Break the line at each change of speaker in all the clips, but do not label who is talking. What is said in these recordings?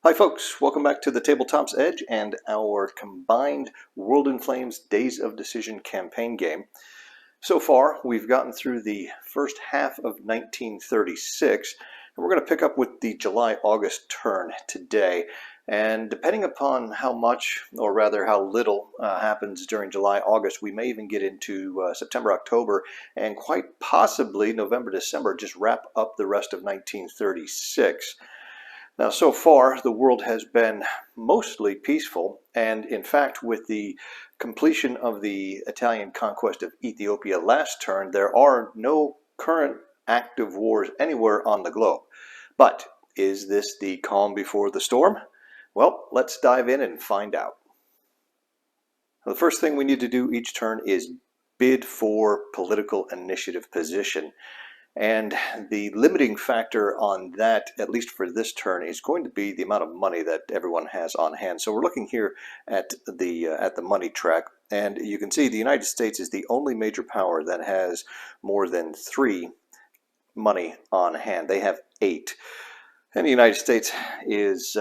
Hi folks, welcome back to the Tabletop's Edge and our combined World in Flames Days of Decision campaign game. So far, we've gotten through the first half of 1936, and we're going to pick up with the July-August turn today. And depending upon how much, or rather how little, happens during July-August, we may even get into September-October, and quite possibly November-December, just wrap up the rest of 1936. Now, so far, the world has been mostly peaceful, and in fact, with the completion of the Italian conquest of Ethiopia last turn, there are no current active wars anywhere on the globe. But is this the calm before the storm? Well, let's dive in and find out. Now, the first thing we need to do each turn is bid for political initiative position. And the limiting factor on that, at least for this turn, is going to be the amount of money that everyone has on hand. So we're looking here at the money track, and you can see the United States is the only major power that has more than 3 money on hand. They have 8. And the United States is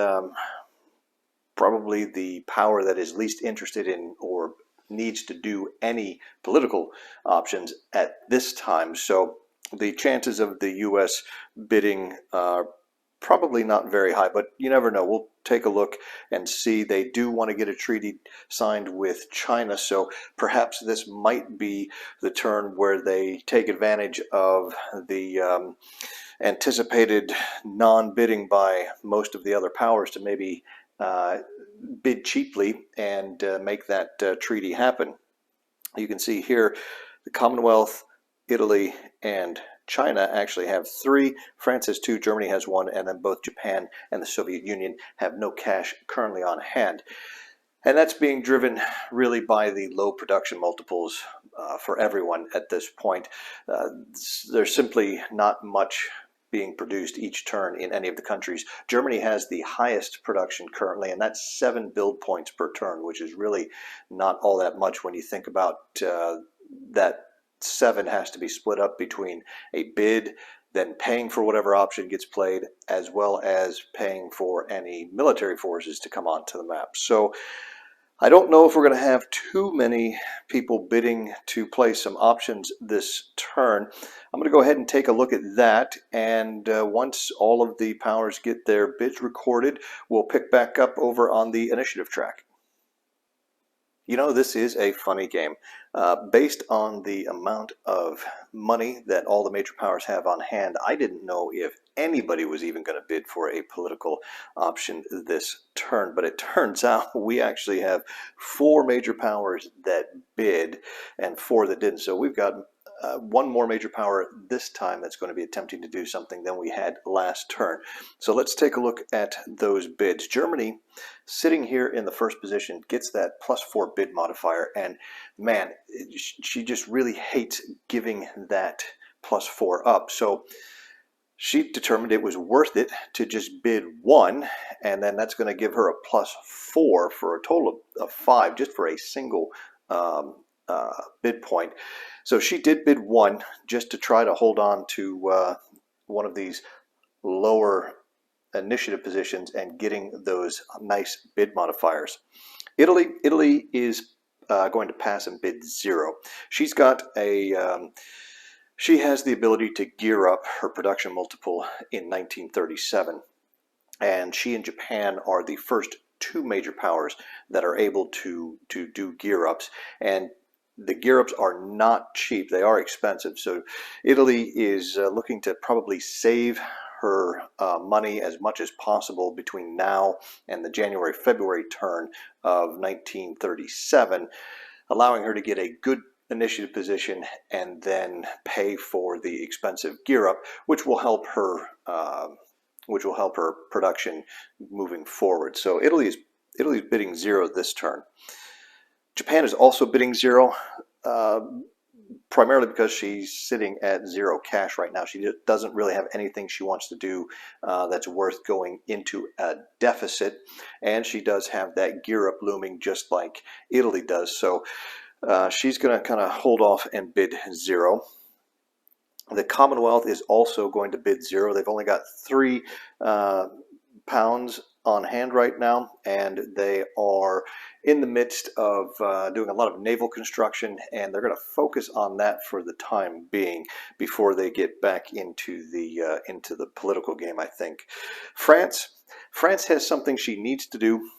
probably the power that is least interested in or needs to do any political options at this time. So the chances of the U.S. bidding are probably not very high, but you never know. We'll take a look and see. They do want to get a treaty signed with China, so perhaps this might be the turn where they take advantage of the anticipated non-bidding by most of the other powers to maybe bid cheaply and make that treaty happen. You can see here the Commonwealth, Italy, and China actually have 3. France has 2, Germany has 1, and then both Japan and the Soviet Union have no cash currently on hand. And that's being driven really by the low production multiples for everyone at this point. There's simply not much being produced each turn in any of the countries. Germany has the highest production currently, and that's 7 build points per turn, which is really not all that much when you think about that 7 has to be split up between a bid, then paying for whatever option gets played, as well as paying for any military forces to come onto the map. So I don't know if we're going to have too many people bidding to play some options this turn. I'm going to go ahead and take a look at that, and once all of the powers get their bids recorded, we'll pick back up over on the initiative track. You know, this is a funny game. Based on the amount of money that all the major powers have on hand, I didn't know if anybody was even going to bid for a political option this turn. But it turns out we actually have 4 major powers that bid and 4 that didn't. So we've got 1 more major power this time that's going to be attempting to do something than we had last turn. So let's take a look at those bids. Germany, sitting here in the first position, gets that +4 bid modifier, and man, she just really hates giving that +4 up. So she determined it was worth it to just bid 1, and then that's going to give her a +4 for a total of 5 just for a single bid point. So she did bid 1 just to try to hold on to one of these lower initiative positions and getting those nice bid modifiers. Italy is going to pass and bid 0. She's got a she has the ability to gear up her production multiple in 1937, and she and Japan are the first 2 major powers that are able to do gear ups, and the gear ups are not cheap. They are expensive. So Italy is looking to probably save her money as much as possible between now and the January-February turn of 1937, allowing her to get a good initiative position and then pay for the expensive gear up, which will help her production moving forward. So Italy's bidding 0 this turn. Japan is also bidding 0, primarily because she's sitting at 0 cash right now. She doesn't really have anything she wants to do that's worth going into a deficit, and she does have that gear up looming just like Italy does. So she's going to kind of hold off and bid 0. The Commonwealth is also going to bid 0. They've only got 3 pounds on hand right now, and they are in the midst of doing a lot of naval construction, and they're going to focus on that for the time being before they get back into the political game, I think. France has something she needs to do,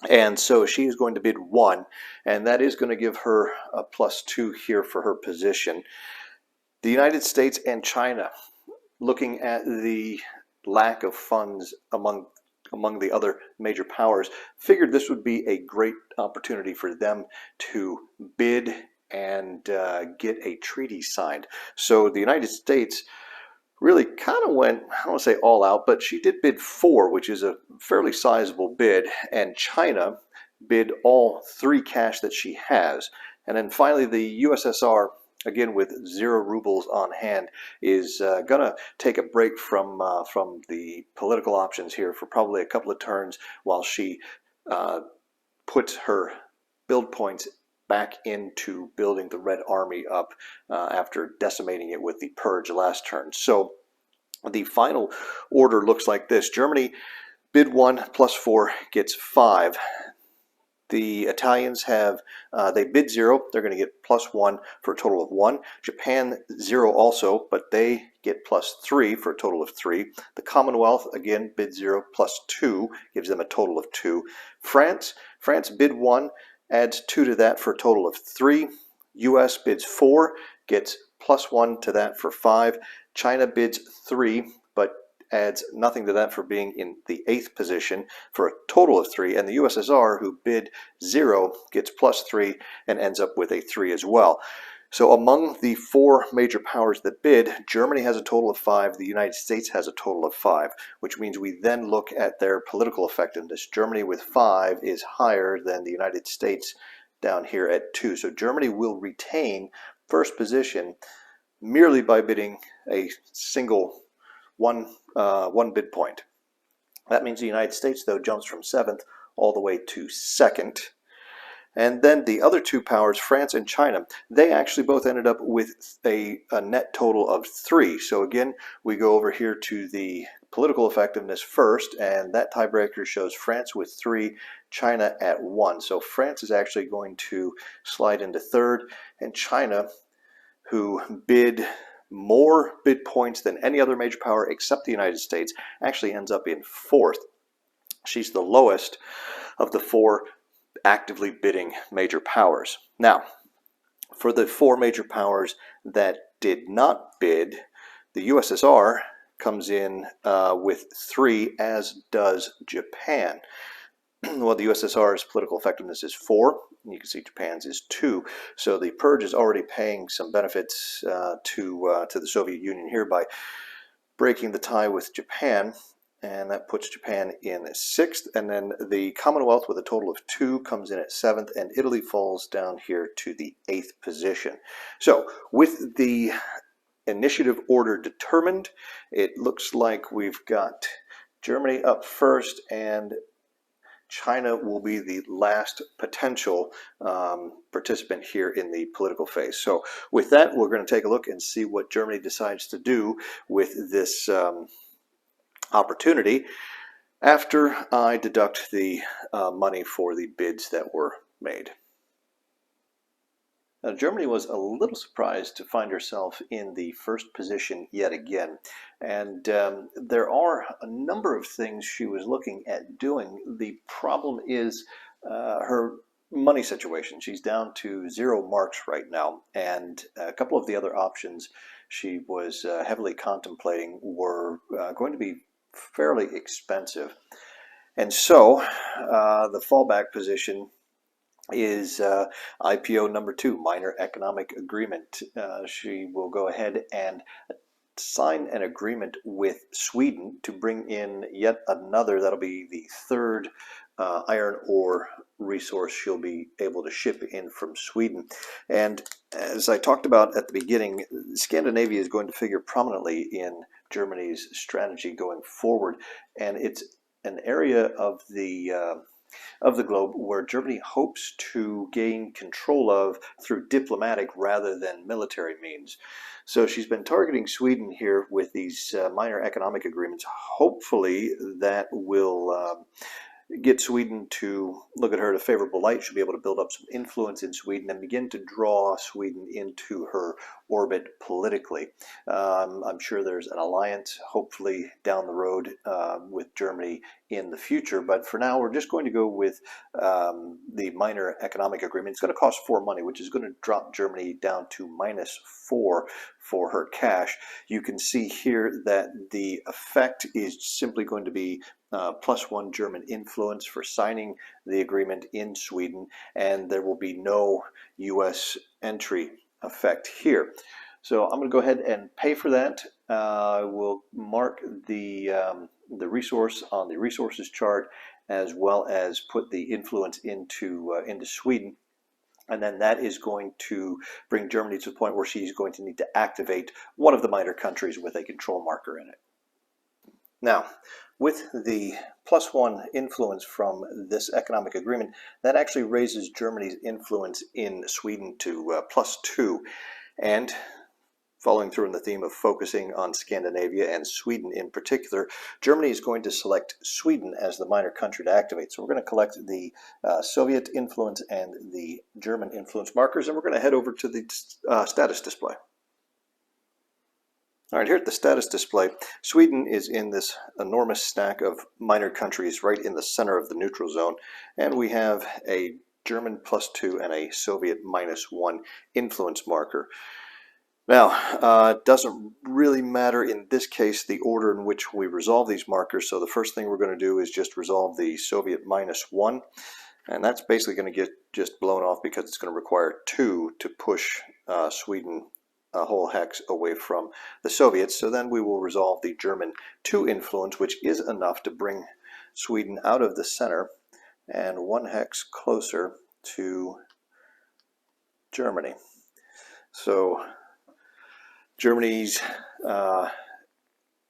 and so she is going to bid 1, and that is going to give her a +2 here for her position. The United States and China, looking at the lack of funds among the other major powers, figured this would be a great opportunity for them to bid and get a treaty signed. So the United States really kind of went, I don't want to say all out, but she did bid 4, which is a fairly sizable bid, and China bid all 3 cash that she has. And then finally the USSR, again with 0 rubles on hand, is going to take a break from the political options here for probably a couple of turns while she puts her build points back into building the Red Army up after decimating it with the purge last turn. So the final order looks like this. Germany bid 1 +4 gets 5. The Italians have, they bid 0, they're going to get +1 for a total of 1. Japan 0 also, but they get +3 for a total of 3. The Commonwealth, again, bid 0 +2, gives them a total of 2. France bid 1, adds 2 to that for a total of 3. US bids 4, gets +1 to that for 5. China bids 3, but adds nothing to that for being in the 8th position for a total of 3. And the USSR, who bid 0, gets +3 and ends up with a 3 as well. So among the 4 major powers that bid, Germany has a total of 5, the United States has a total of 5, which means we then look at their political effectiveness. Germany with 5 is higher than the United States down here at 2. So Germany will retain first position merely by bidding a single one bid point. That means the United States, though, jumps from 7th all the way to 2nd. And then the other 2 powers, France and China, they actually both ended up with a net total of 3. So again, we go over here to the political effectiveness first, and that tiebreaker shows France with 3, China at 1. So France is actually going to slide into 3rd, and China, who bid more bid points than any other major power except the United States, actually ends up in 4th. She's the lowest of the 4 actively bidding major powers. Now, for the 4 major powers that did not bid, the USSR comes in with 3, as does Japan. Well, the USSR's political effectiveness is 4. You can see Japan's is 2. So the purge is already paying some benefits to the Soviet Union here by breaking the tie with Japan, and that puts Japan in 6th. And then the Commonwealth, with a total of 2, comes in at 7th, and Italy falls down here to the 8th position. So with the initiative order determined, it looks like we've got Germany up first, and China will be the last potential participant here in the political phase. So with that, we're going to take a look and see what Germany decides to do with this opportunity after I deduct the money for the bids that were made. Now, Germany was a little surprised to find herself in the first position yet again, and there are a number of things she was looking at doing. The problem is her money situation. She's down to 0 marks right now, and a couple of the other options she was heavily contemplating were going to be fairly expensive. And so the fallback position is IPO number 2, minor economic agreement. She will go ahead and sign an agreement with Sweden to bring in yet another, that'll be the 3rd iron ore resource she'll be able to ship in from Sweden. And as I talked about at the beginning, Scandinavia is going to figure prominently in Germany's strategy going forward, and it's an area of the of the globe where Germany hopes to gain control of through diplomatic rather than military means. So she's been targeting Sweden here with these minor economic agreements. Hopefully that will get Sweden to look at her in a favorable light. She'll be able to build up some influence in Sweden and begin to draw Sweden into her orbit politically. I'm sure there's an alliance, hopefully down the road, with Germany in the future. But for now, we're just going to go with the minor economic agreement. It's going to cost 4 money, which is going to drop Germany down to -4 for her cash. You can see here that the effect is simply going to be +1 German influence for signing the agreement in Sweden, and there will be no U.S. entry effect here. So I'm going to go ahead and pay for that. We'll mark the resource on the resources chart, as well as put the influence into Sweden. And then that is going to bring Germany to the point where she's going to need to activate one of the minor countries with a control marker in it. Now, with the +1 influence from this economic agreement, that actually raises Germany's influence in Sweden to +2. And following through in the theme of focusing on Scandinavia and Sweden in particular, Germany is going to select Sweden as the minor country to activate. So we're going to collect the Soviet influence and the German influence markers, and we're going to head over to the status display. All right, here at the status display, Sweden is in this enormous stack of minor countries right in the center of the neutral zone, and we have a German +2 and a Soviet -1 influence marker. Now, it doesn't really matter in this case the order in which we resolve these markers, so the first thing we're going to do is just resolve the Soviet -1, and that's basically going to get just blown off because it's going to require 2 to push Sweden a whole hex away from the Soviets. So then we will resolve the German 2 influence, which is enough to bring Sweden out of the center and 1 hex closer to Germany. So Germany's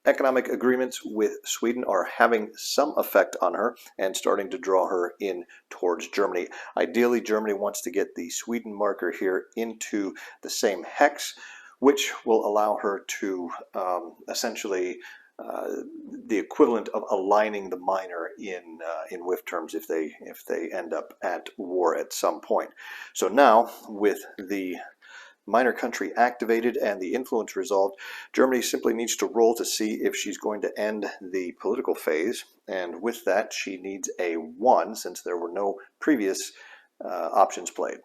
economic agreements with Sweden are having some effect on her and starting to draw her in towards Germany. Ideally, Germany wants to get the Sweden marker here into the same hex, which will allow her to essentially the equivalent of aligning the minor in WiFCE terms if they end up at war at some point. So now, with the minor country activated and the influence resolved, Germany simply needs to roll to see if she's going to end the political phase, and with that she needs a 1 since there were no previous options played.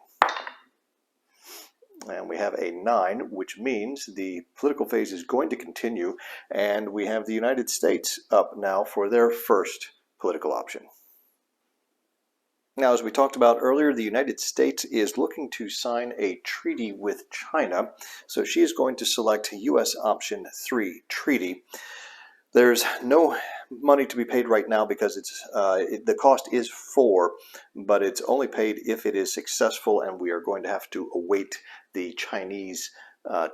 And we have a 9, which means the political phase is going to continue, and we have the United States up now for their first political option. Now, as we talked about earlier, the United States is looking to sign a treaty with China, so she is going to select U.S. option 3, treaty. There's no money to be paid right now because the cost is 4, but it's only paid if it is successful, and we are going to have to await the Chinese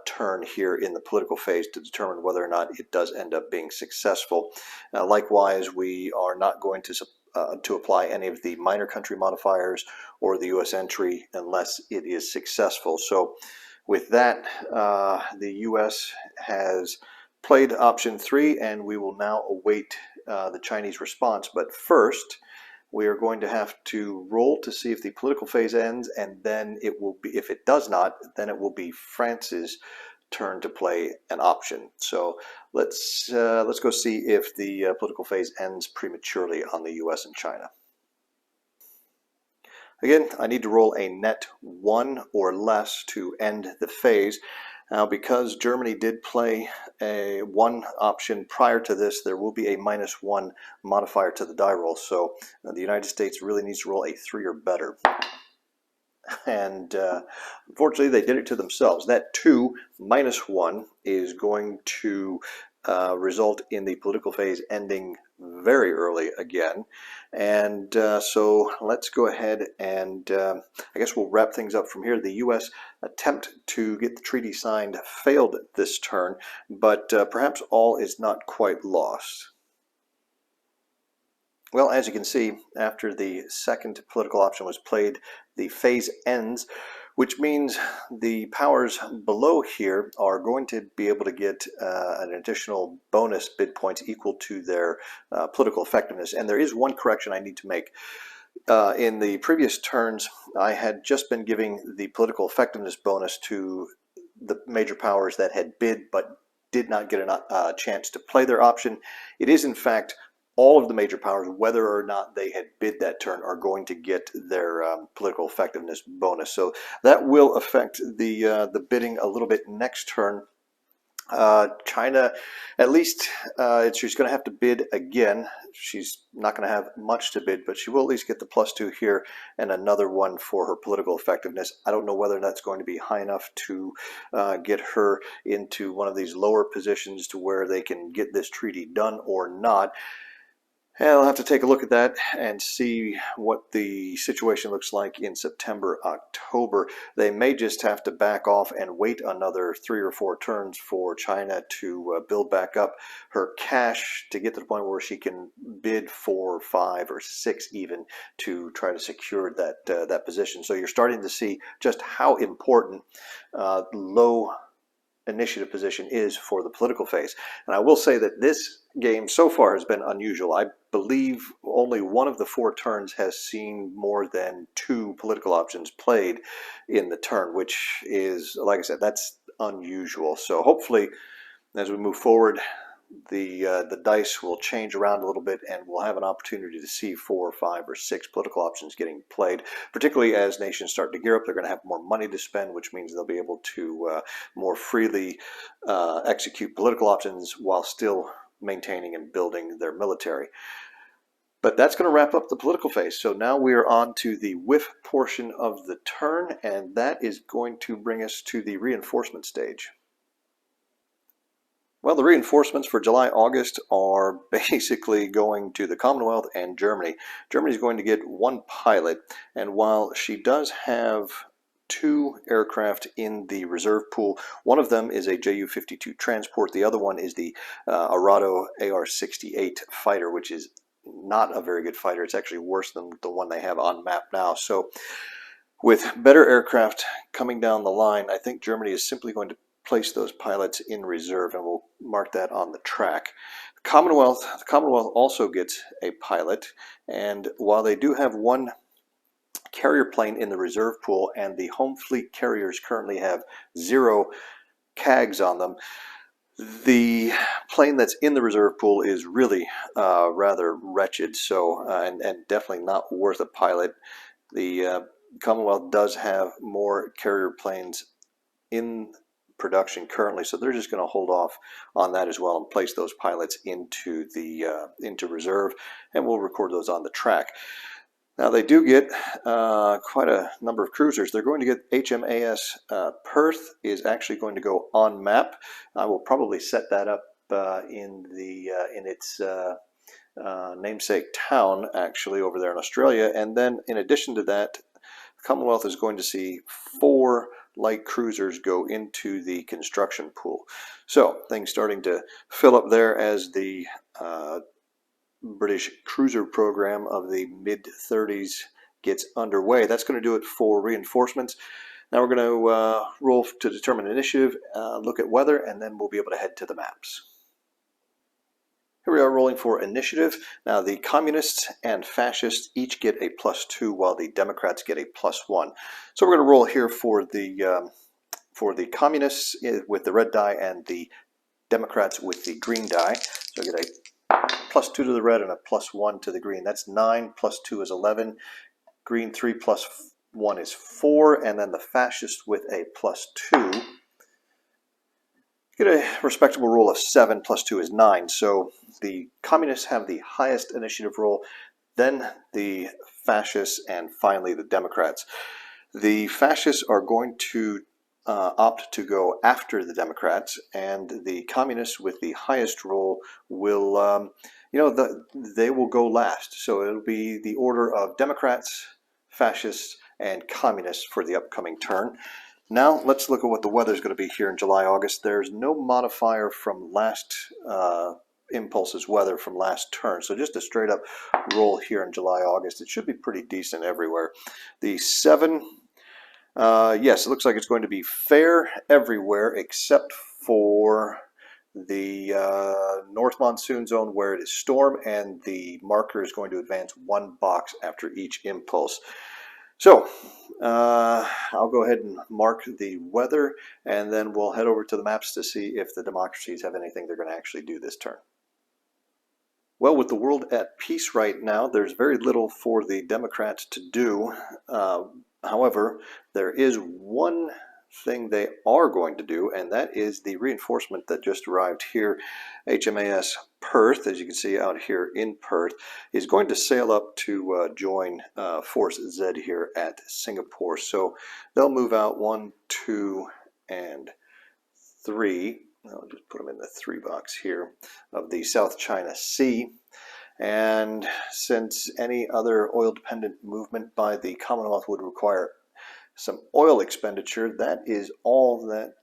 turn here in the political phase to determine whether or not it does end up being successful. Likewise, we are not going to apply any of the minor country modifiers or the U.S. entry unless it is successful. So with that, the U.S. has played option 3, and we will now await the Chinese response. But first, we are going to have to roll to see if the political phase ends, and then it will be, if it does not, then it will be France's turn to play an option. So let's go see if the political phase ends prematurely on the U.S. and China. Again, I need to roll a net 1 or less to end the phase. Now, because Germany did play a 1 option prior to this, there will be a -1 modifier to the die roll. So the United States really needs to roll a 3 or better. And unfortunately, they did it to themselves. That 2 -1 is going to result in the political phase ending very early again. And so let's go ahead and I guess we'll wrap things up from here. The U.S. attempt to get the treaty signed failed this turn, but perhaps all is not quite lost. Well, as you can see, after the second political option was played, the phase ends, which means the powers below here are going to be able to get an additional bonus bid points equal to their political effectiveness. And there is one correction I need to make. In the previous turns, I had just been giving the political effectiveness bonus to the major powers that had bid but did not get a chance to play their option. It is, in fact, all of the major powers, whether or not they had bid that turn, are going to get their political effectiveness bonus. So that will affect the bidding a little bit next turn. China, at least she's going to have to bid again. She's not going to have much to bid, but she will at least get the +2 here and another one for her political effectiveness. I don't know whether that's going to be high enough to get her into one of these lower positions to where they can get this treaty done or not. And I'll have to take a look at that and see what the situation looks like in September, October. They may just have to back off and wait another 3 or 4 turns for China to build back up her cash to get to the point where she can bid 4, 5, or 6 even to try to secure that position. So you're starting to see just how important low initiative position is for the political phase. And I will say that this game so far has been unusual. I believe only one of the 4 turns has seen more than 2 political options played in the turn, which is, like I said, that's unusual. So hopefully, as we move forward, the dice will change around a little bit and we'll have an opportunity to see 4, 5, or 6 political options getting played, particularly as nations start to gear up. They're going to have more money to spend, which means they'll be able to more freely execute political options while still maintaining and building their military. But that's going to wrap up the political phase. So now we are on to the WIF portion of the turn, and that is going to bring us to the reinforcement stage. Well, the reinforcements for July, August are basically going to the Commonwealth and Germany. Germany is going to get 1 pilot, and while she does have 2 aircraft in the reserve pool, one of them is a Ju-52 transport. The other one is the Arado AR-68 fighter, which is not a very good fighter. It's actually worse than the one they have on map now. So with better aircraft coming down the line, I think Germany is simply going to place those pilots in reserve, and we'll mark that on the track. The Commonwealth also gets a pilot, and while they do have 1 carrier plane in the reserve pool, and the home fleet carriers currently have 0 CAGs on them, the plane that's in the reserve pool is really rather wretched, so and definitely not worth a pilot. The Commonwealth does have more carrier planes in production currently, so they're just going to hold off on that as well and place those pilots into reserve, and we'll record those on the track. Now they do get quite a number of cruisers. They're going to get HMAS Perth is actually going to go on map. I will probably set that up in its namesake town, actually, over there in Australia. And then in addition to that, the Commonwealth is going to see 4 light cruisers go into the construction pool. So things starting to fill up there as the British cruiser program of the mid-30s gets underway. That's going to do it for reinforcements. Now we're going to roll to determine initiative, look at weather, and then we'll be able to head to the maps. Here we are rolling for initiative. Now the communists and fascists each get a +2 while the Democrats get a +1. So we're going to roll here for the communists with the red die and the Democrats with the green die. So I get a +2 to the red and a +1 to the green. That's 9 + 2 is 11. Green 3 + 1 is 4, and then the fascists with a +2 get a respectable roll of 7 + 2 is 9. So the communists have the highest initiative roll, then the fascists, and finally the Democrats. The fascists are going to opt to go after the Democrats, and the communists with the highest roll will, they will go last. So it'll be the order of Democrats, fascists, and communists for the upcoming turn. Now let's look at what the weather is going to be here in July, August. There's no modifier from last impulses weather from last turn. So just a straight up roll here in July, August. It should be pretty decent everywhere. The 7, yes, it looks like it's going to be fair everywhere except for the north monsoon zone where it is storm, and the marker is going to advance 1 box after each impulse. So I'll go ahead and mark the weather, and then we'll head over to the maps to see if the democracies have anything they're going to actually do this turn. Well, with the world at peace right now, there's very little for the Democrats to do. However, there is one thing they are going to do, and that is the reinforcement that just arrived here. HMAS Perth, as you can see out here in Perth, is going to sail up to join Force Z here at Singapore. So they'll move out 1, 2, and 3. I'll just put them in the 3 box here of the South China Sea. And since any other oil-dependent movement by the Commonwealth would require some oil expenditure, that is all that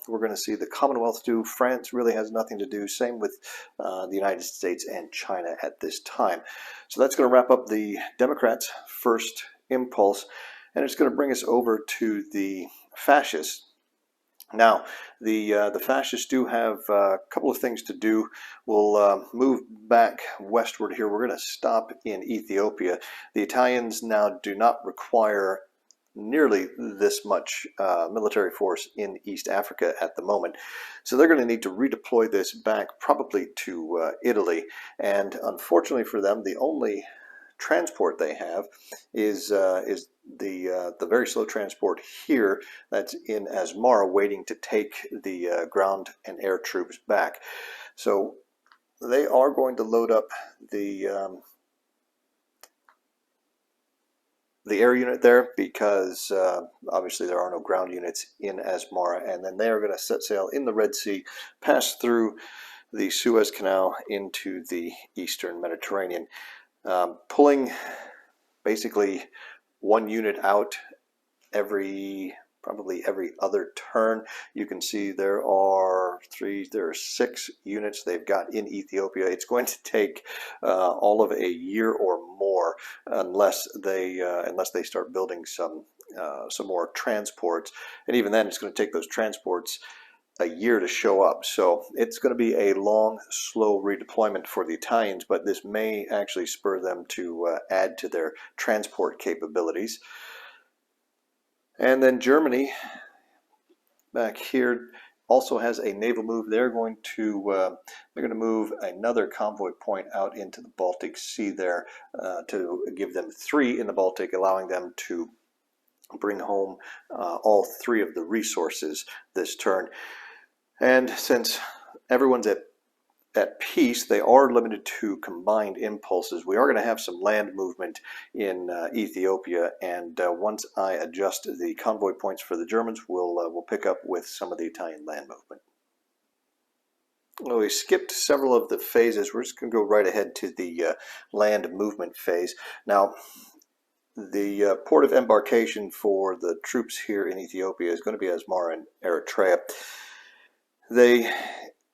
we're going to see the Commonwealth do. France really has nothing to do. Same with the United States and China at this time. So that's going to wrap up the Democrats' first impulse, and it's going to bring us over to the fascists. Now, the fascists do have a couple of things to do. We'll move back westward here. We're going to stop in Ethiopia. The Italians now do not require nearly this much military force in East Africa at the moment. So they're going to need to redeploy this back probably to Italy. And unfortunately for them, the only transport they have is the very slow transport here that's in Asmara, waiting to take the ground and air troops back. So they are going to load up the air unit there, because obviously there are no ground units in Asmara, and then they are going to set sail in the Red Sea, pass through the Suez Canal into the Eastern Mediterranean, pulling basically 1 unit out probably every other turn. You can see there are 6 units they've got in Ethiopia. It's going to take all of a year or more unless they start building some more transports, and even then it's going to take those transports a year to show up. So it's going to be a long, slow redeployment for the Italians, but this may actually spur them to add to their transport capabilities. And then Germany, back here, also has a naval move. They're going to move another convoy point out into the Baltic Sea there to give them 3 in the Baltic, allowing them to bring home all 3 of the resources this turn. And since everyone's at peace, they are limited to combined impulses. We are going to have some land movement in Ethiopia, and once I adjust the convoy points for the Germans, we'll pick up with some of the Italian land movement. Well, we skipped several of the phases. We're just going to go right ahead to the land movement phase. Now, the port of embarkation for the troops here in Ethiopia is going to be Asmara and Eritrea. They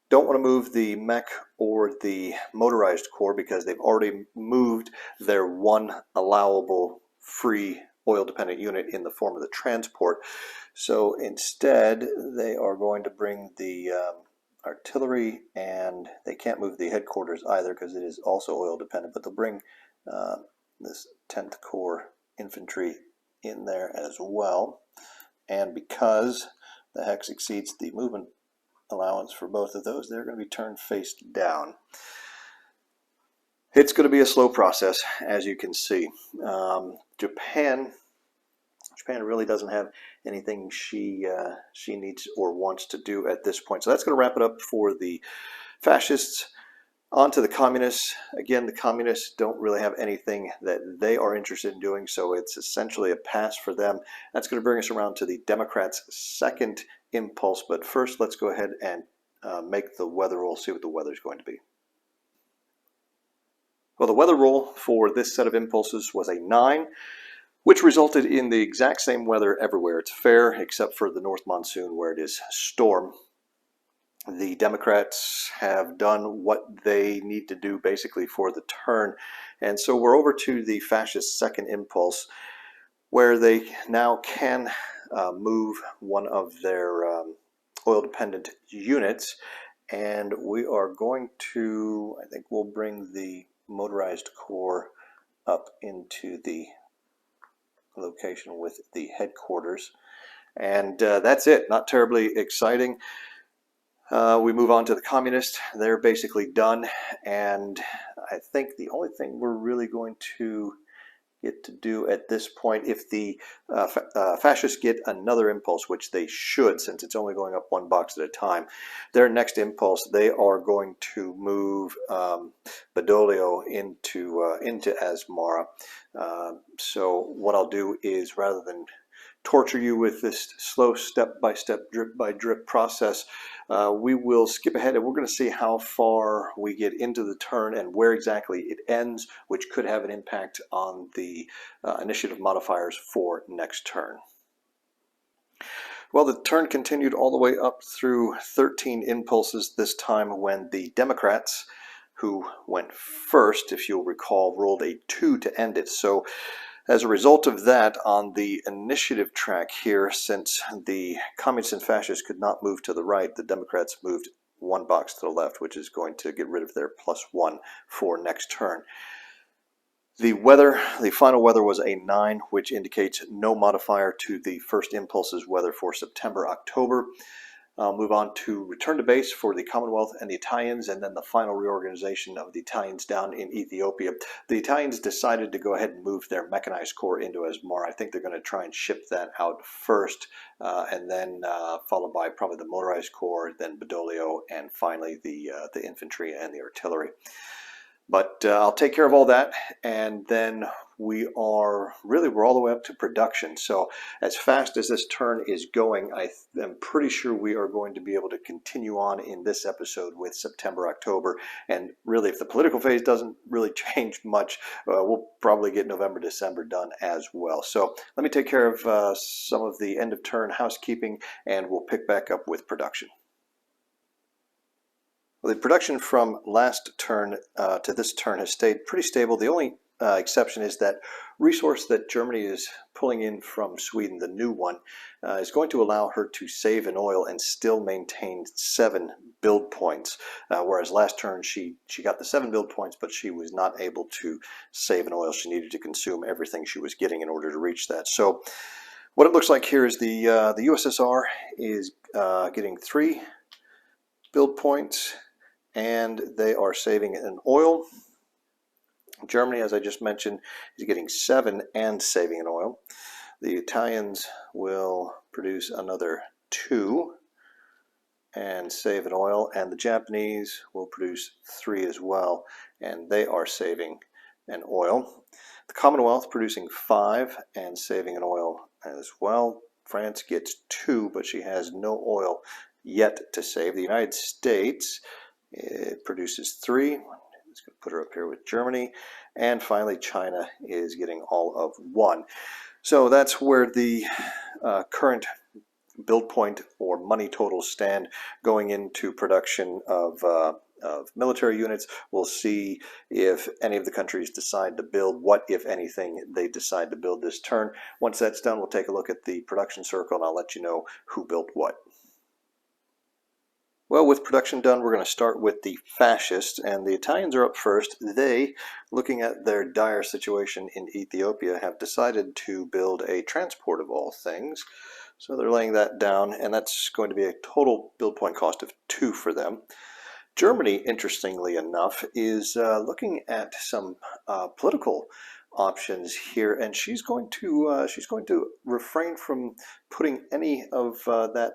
don't want to move the mech or the motorized corps because they've already moved their 1 allowable free oil-dependent unit in the form of the transport. So instead, they are going to bring the artillery, and they can't move the headquarters either because it is also oil-dependent, but they'll bring this 10th Corps infantry in there as well. And because the hex exceeds the movement allowance for both of those, they're going to be turned face down. It's going to be a slow process, as you can see. Japan really doesn't have anything she needs or wants to do at this point. So that's going to wrap it up for the fascists. On to the communists. Again, the communists don't really have anything that they are interested in doing, so it's essentially a pass for them. That's going to bring us around to the Democrats' second impulse, but first let's go ahead and make the weather roll, see what the weather is going to be. Well, the weather roll for this set of impulses was a 9, which resulted in the exact same weather everywhere. It's fair except for the north monsoon where it is storm. the Democrats have done what they need to do basically for the turn. And so we're over to the fascist second impulse, where they now can move one of their oil-dependent units. And we are going to, I think we'll bring the motorized corps up into the location with the headquarters. And that's it. Not terribly exciting. We move on to the communists. They're basically done. And I think the only thing we're really going to get to do at this point, if the fascists get another impulse, which they should, since it's only going up one box at a time, their next impulse, they are going to move Badoglio into Asmara. So what I'll do is, rather than torture you with this slow step-by-step, drip-by-drip process, we will skip ahead and we're going to see how far we get into the turn and where exactly it ends, which could have an impact on the initiative modifiers for next turn. Well, the turn continued all the way up through 13 impulses, this time when the Democrats, who went first, if you'll recall, rolled a 2 to end it. So as a result of that, on the initiative track here, since the communists and fascists could not move to the right, the Democrats moved one box to the left, which is going to get rid of their +1 for next turn. The weather, the final weather was a 9, which indicates no modifier to the first impulse's weather for September, October. I'll move on to return to base for the Commonwealth and the Italians, and then the final reorganization of the Italians down in Ethiopia. The Italians decided to go ahead and move their mechanized corps into Asmara. I think they're going to try and ship that out first, and then followed by probably the motorized corps, then Badoglio, and finally the infantry and the artillery. But I'll take care of all that, and then we're all the way up to production. So as fast as this turn is going, I am pretty sure we are going to be able to continue on in this episode with September, October. And really, if the political phase doesn't really change much, we'll probably get November, December done as well. So let me take care of some of the end of turn housekeeping, and we'll pick back up with production. Well, the production from last turn to this turn has stayed pretty stable. The only exception is that resource that Germany is pulling in from Sweden, the new one, is going to allow her to save in oil and still maintain 7 build points. Whereas last turn she got the 7 build points, but she was not able to save in oil. She needed to consume everything she was getting in order to reach that. So what it looks like here is the USSR is getting 3 build points, and they are saving in oil. Germany, as I just mentioned, is getting 7 and saving in oil. The Italians will produce another 2 and save in oil, and the Japanese will produce 3 as well, and they are saving in oil. The Commonwealth producing 5 and saving in oil as well. France gets 2, but she has no oil yet to save. The United States, it produces 3. It's going to put her up here with Germany. And finally, China is getting all of 1. So that's where the current build point or money totals stand going into production of military units. We'll see if any of the countries decide to build what, if anything, they decide to build this turn. Once that's done, we'll take a look at the production circle, and I'll let you know who built what. Well, with production done, we're going to start with the fascists, and the Italians are up first. They, looking at their dire situation in Ethiopia, have decided to build a transport of all things. So they're laying that down, and that's going to be a total build point cost of 2 for them. Germany, interestingly enough, is looking at some political options here, and she's going to refrain from putting any of that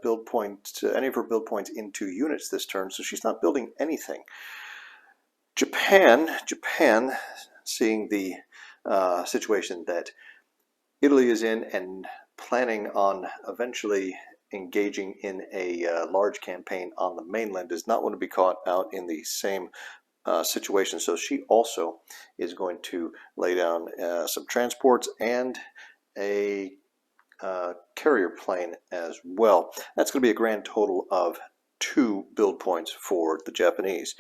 build point, any of her build points into units this turn. So she's not building anything. Japan, seeing the situation that Italy is in and planning on eventually engaging in a large campaign on the mainland, does not want to be caught out in the same situation. So she also is going to lay down some transports and a carrier plane as well. That's going to be a grand total of 2 build points for the Japanese.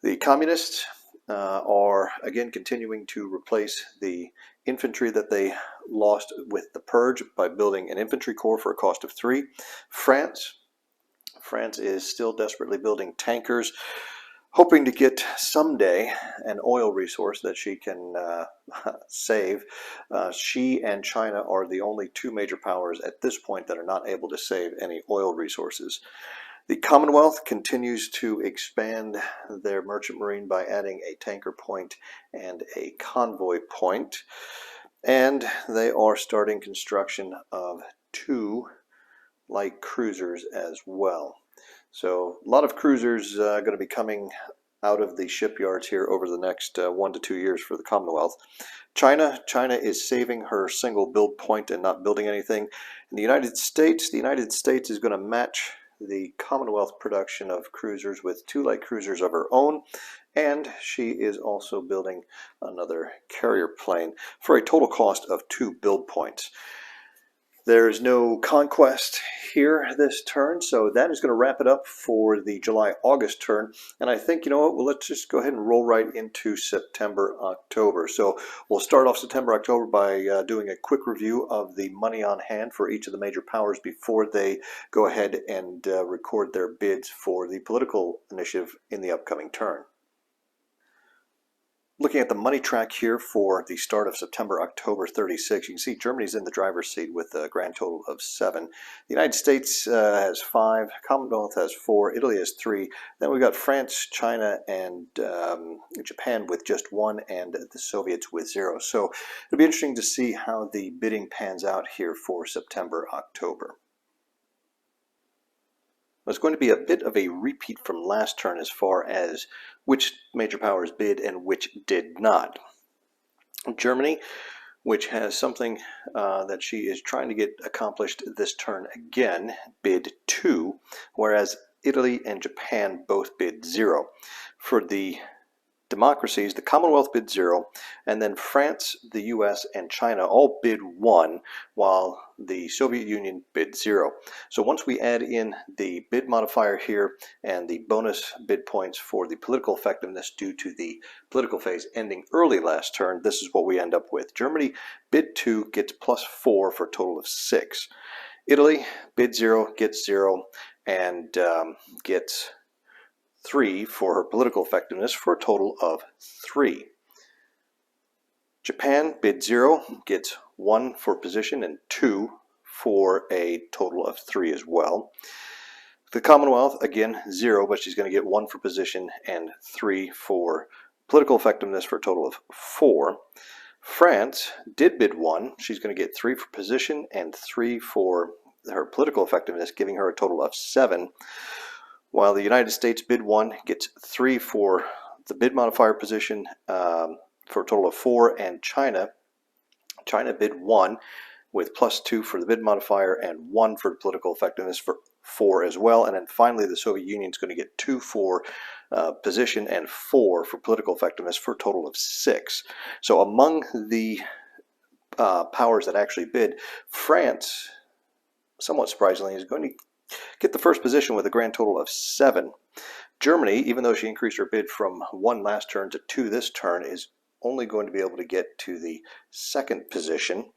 The communists are again continuing to replace the infantry that they lost with the purge by building an infantry corps for a cost of 3. France is still desperately building tankers, hoping to get someday an oil resource that she can save. She and China are the only 2 major powers at this point that are not able to save any oil resources. The Commonwealth continues to expand their merchant marine by adding a tanker point and a convoy point. And they are starting construction of 2 light cruisers as well. So a lot of cruisers going to be coming out of the shipyards here over the next 1 to 2 years for the Commonwealth. China is saving her single build point and not building anything. In the United States is going to match the Commonwealth production of cruisers with 2 light cruisers of her own, and she is also building another carrier plane for a total cost of 2 build points. There's no conquest here this turn, so that is going to wrap it up for the July-August turn. And I think, you know what, well, let's just go ahead and roll right into September-October. So we'll start off September-October by doing a quick review of the money on hand for each of the major powers before they go ahead and record their bids for the political initiative in the upcoming turn. Looking at the money track here for the start of September-October 36, you can see Germany's in the driver's seat with a grand total of 7. The United States has 5, Commonwealth has 4, Italy has 3. Then we've got France, China, and Japan with just 1, and the Soviets with 0. So it'll be interesting to see how the bidding pans out here for September-October. It's going to be a bit of a repeat from last turn as far as which major powers bid and which did not. Germany, which has something that she is trying to get accomplished this turn again, bid 2, whereas Italy and Japan both bid 0. For the democracies, the Commonwealth bid 0, and then France, the US, and China all bid 1, while the Soviet Union bid 0. So once we add in the bid modifier here and the bonus bid points for the political effectiveness due to the political phase ending early last turn, this is what we end up with. Germany bid 2 gets +4 for a total of 6. Italy bid 0 gets 0 and gets 3 for her political effectiveness for a total of 3. Japan bid 0 gets 1 for position and 2 for a total of 3 as well. The Commonwealth, again 0, but she's going to get 1 for position and 3 for political effectiveness for a total of 4. France did bid 1. She's going to get 3 for position and 3 for her political effectiveness, giving her a total of 7. While the United States bid 1 gets 3 for the bid modifier position for a total of 4, and China bid 1 with +2 for the bid modifier and 1 for political effectiveness for 4 as well. And then finally the Soviet Union is going to get 2 for position and 4 for political effectiveness for a total of 6. So among the powers that actually bid, France, somewhat surprisingly, is going to get the first position with a grand total of 7. Germany, even though she increased her bid from 1 last turn to 2 this turn, is only going to be able to get to the 2nd position.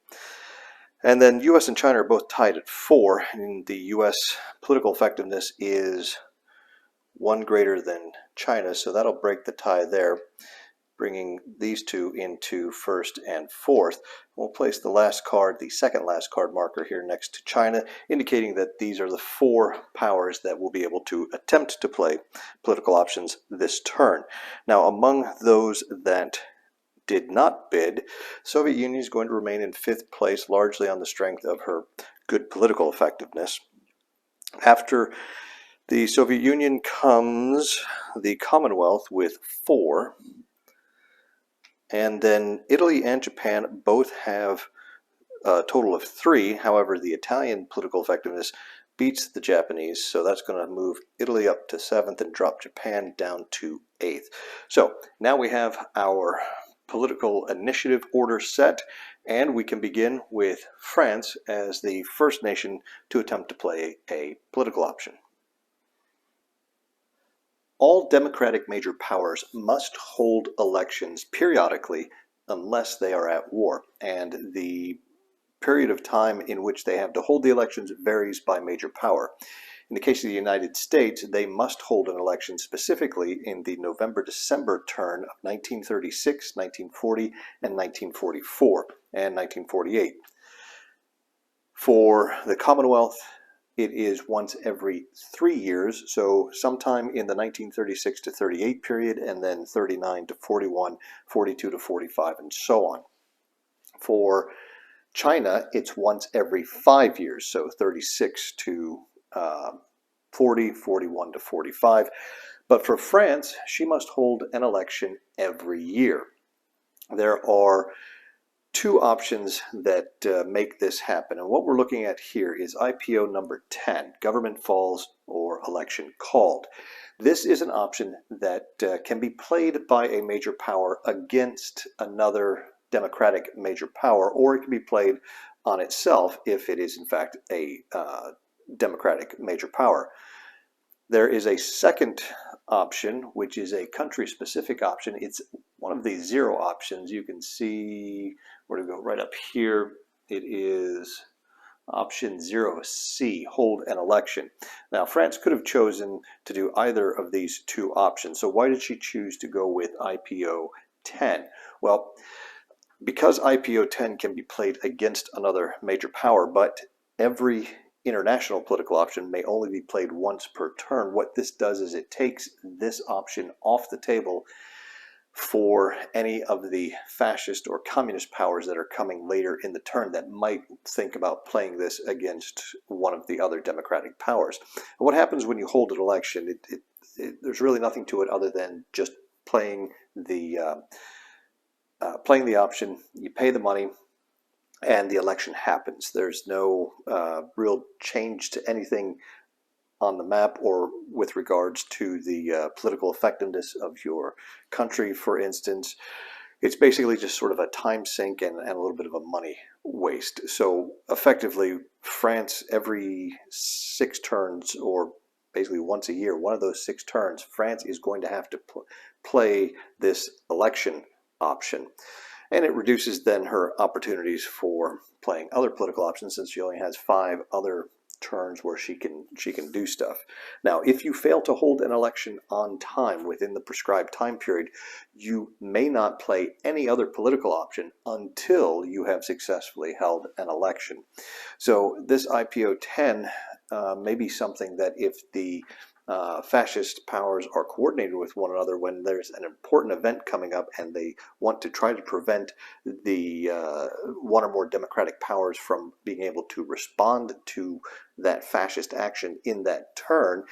And then US and China are both tied at 4, and the US political effectiveness is 1 greater than China, so that'll break the tie there, bringing these 2 into 1st and 4th. We'll place the last card, the second last card marker here next to China, indicating that these are the 4 powers that will be able to attempt to play political options this turn. Now, among those that did not bid, Soviet Union is going to remain in 5th place, largely on the strength of her good political effectiveness. After the Soviet Union comes the Commonwealth with 4. And then Italy and Japan both have a total of 3. However, the Italian political effectiveness beats the Japanese, so that's going to move Italy up to 7th and drop Japan down to 8th. So now we have our political initiative order set, and we can begin with France as the first nation to attempt to play a political option. All democratic major powers must hold elections periodically unless they are at war, and the period of time in which they have to hold the elections varies by major power. In the case of the United States, they must hold an election specifically in the November-December turn of 1936, 1940, and 1944, and 1948. For the Commonwealth, it is once every 3 years, so sometime in the 1936 to 38 period, and then 39 to 41, 42 to 45, and so on. For China, it's once every 5 years, so 36 to 40, 41 to 45. But for France, she must hold an election every year. There are two options that make this happen. And what we're looking at here is IPO number 10, government falls or election called. This is an option that can be played by a major power against another democratic major power, or it can be played on itself if it is in fact a democratic major power. There is a second option, which is a country-specific option. It's one of the 0 options. You can see where to go right up here. It is option 0C, hold an election. Now, France could have chosen to do either of these two options. So why did she choose to go with IPO 10? Well, because IPO 10 can be played against another major power, but every international political option may only be played once per turn. What this does is it takes this option off the table for any of the fascist or communist powers that are coming later in the turn that might think about playing this against one of the other democratic powers. And what happens when you hold an election? There's really nothing to it other than just playing the option. You pay the money, and the election happens. There's no real change to anything on the map or with regards to the political effectiveness of your country, for instance. It's basically just sort of a time sink and a little bit of a money waste. So effectively, France, every 6 turns, or basically once a year, one of those 6 turns, France is going to have to play this election option. And it reduces then her opportunities for playing other political options, since she only has 5 other turns where she can do stuff. Now, if you fail to hold an election on time within the prescribed time period, you may not play any other political option until you have successfully held an election. So this IPO 10 may be something that, if the fascist powers are coordinated with one another when there's an important event coming up and they want to try to prevent the one or more democratic powers from being able to respond to that fascist action in that turn,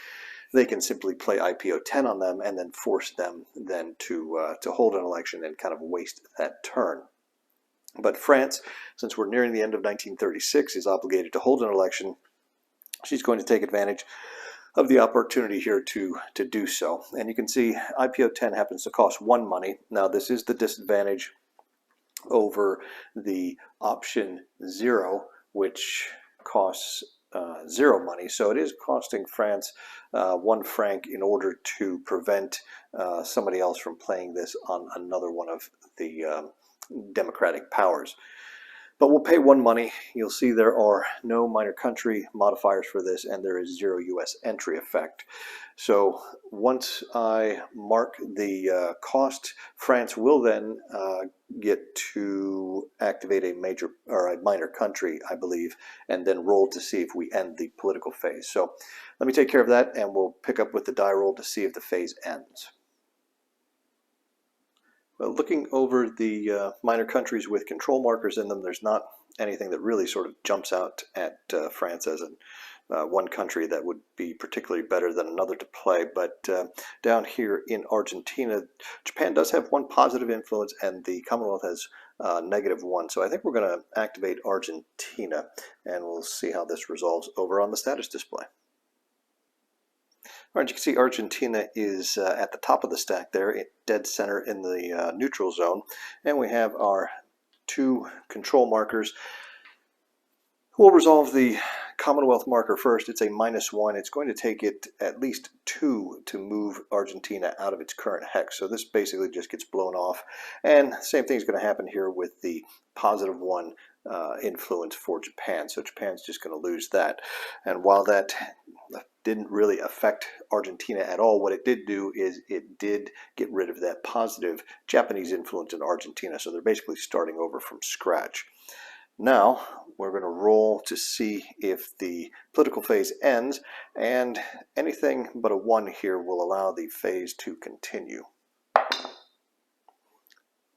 they can simply play IPO 10 on them and then force them then to hold an election and kind of waste that turn. But France, since we're nearing the end of 1936, is obligated to hold an election. She's going to take advantage of the opportunity here to do so. And you can see IPO 10 happens to cost 1 money. Now, this is the disadvantage over the option 0, which costs 0 money. So it is costing France 1 franc in order to prevent somebody else from playing this on another one of the democratic powers. But we'll pay 1 money. You'll see there are no minor country modifiers for this, and there is 0 U.S. entry effect. So once I mark the cost, France will then get to activate a major or a minor country, I believe, and then roll to see if we end the political phase. So let me take care of that, and we'll pick up with the die roll to see if the phase ends. Well, looking over the minor countries with control markers in them, there's not anything that really sort of jumps out at France as one country that would be particularly better than another to play. But down here in Argentina, Japan does have 1 positive influence, and the Commonwealth has -1. So I think we're going to activate Argentina, and we'll see how this resolves over on the status display. All right, you can see Argentina is at the top of the stack there, dead center in the neutral zone. And we have our 2 control markers. We'll resolve the Commonwealth marker first, it's a -1. It's going to take it at least 2 to move Argentina out of its current hex. So this basically just gets blown off. And same thing is going to happen here with the +1 influence for Japan. So Japan's just going to lose that. And while that didn't really affect Argentina at all, what it did do is it did get rid of that positive Japanese influence in Argentina. So they're basically starting over from scratch. Now we're going to roll to see if the political phase ends, and anything but a 1 here will allow the phase to continue.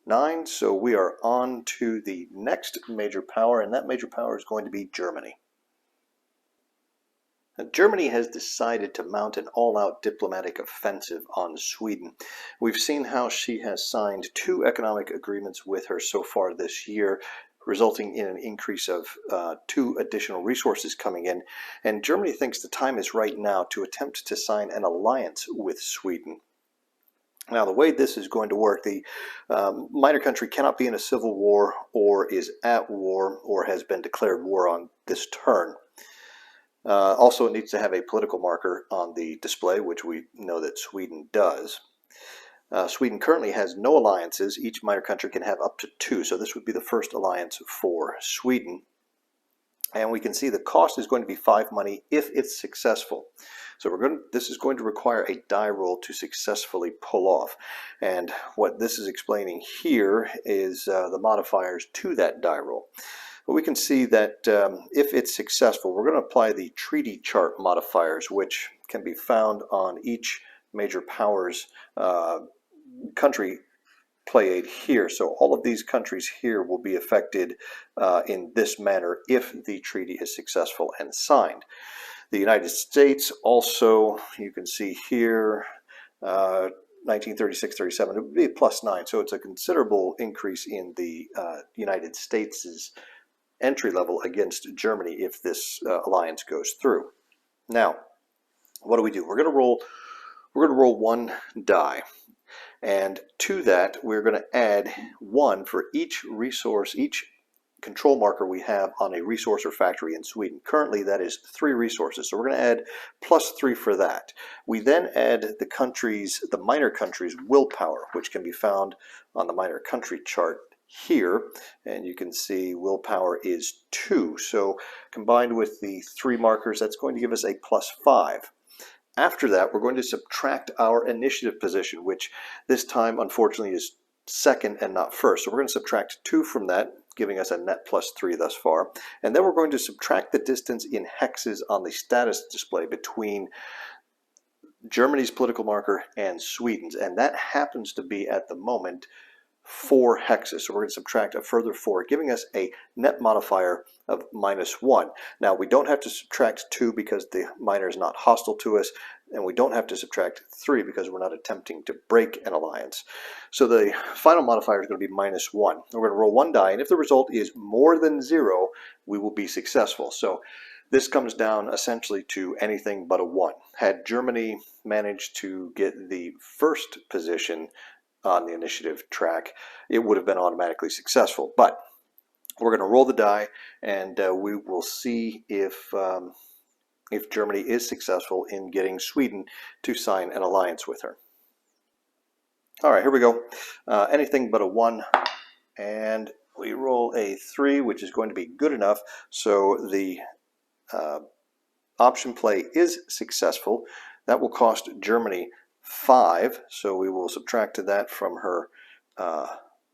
9, so we are on to the next major power, and that major power is going to be Germany. Now, Germany has decided to mount an all-out diplomatic offensive on Sweden. We've seen how she has signed 2 economic agreements with her so far this year, resulting in an increase of 2 additional resources coming in. And Germany thinks the time is right now to attempt to sign an alliance with Sweden. Now, the way this is going to work, the minor country cannot be in a civil war or is at war or has been declared war on this turn. Also, it needs to have a political marker on the display, which we know that Sweden does. Sweden currently has no alliances. Each minor country can have up to 2, so this would be the first alliance for Sweden. And we can see the cost is going to be 5 money if it's successful. So this is going to require a die roll to successfully pull off. And what this is explaining here is the modifiers to that die roll. But we can see that if it's successful, we're going to apply the treaty chart modifiers, which can be found on each major powers country play aid here. So all of these countries here will be affected in this manner if the treaty is successful and signed. The United States also, you can see here, 1936-37, it would be a +9. So it's a considerable increase in the United States' entry level against Germany if this alliance goes through. Now, what do? We're going to roll 1 die. And to that, we're going to add 1 for each resource, each control marker we have on a resource or factory in Sweden. Currently, that is 3 resources, so we're going to add +3 for that. We then add the minor countries' willpower, which can be found on the minor country chart here, and you can see willpower is 2. So combined with the 3 markers, that's going to give us a +5. After that, we're going to subtract our initiative position, which this time, unfortunately, is second and not first. So we're going to subtract 2 from that, giving us a net +3 thus far. And then we're going to subtract the distance in hexes on the status display between Germany's political marker and Sweden's. And that happens to be, at the moment, 4 hexes. So we're going to subtract a further 4, giving us a net modifier of -1. Now, we don't have to subtract 2 because the minor is not hostile to us, and we don't have to subtract 3 because we're not attempting to break an alliance. So the final modifier is going to be -1. We're going to roll 1 die, and if the result is more than 0, we will be successful. So this comes down essentially to anything but a 1. Had Germany managed to get the first position on the initiative track, it would have been automatically successful. But we're going to roll the die, and we will see if Germany is successful in getting Sweden to sign an alliance with her. All right, here we go. Anything but a 1, and we roll a 3, which is going to be good enough. So the option play is successful. That will cost Germany 5, so we will subtract to that from her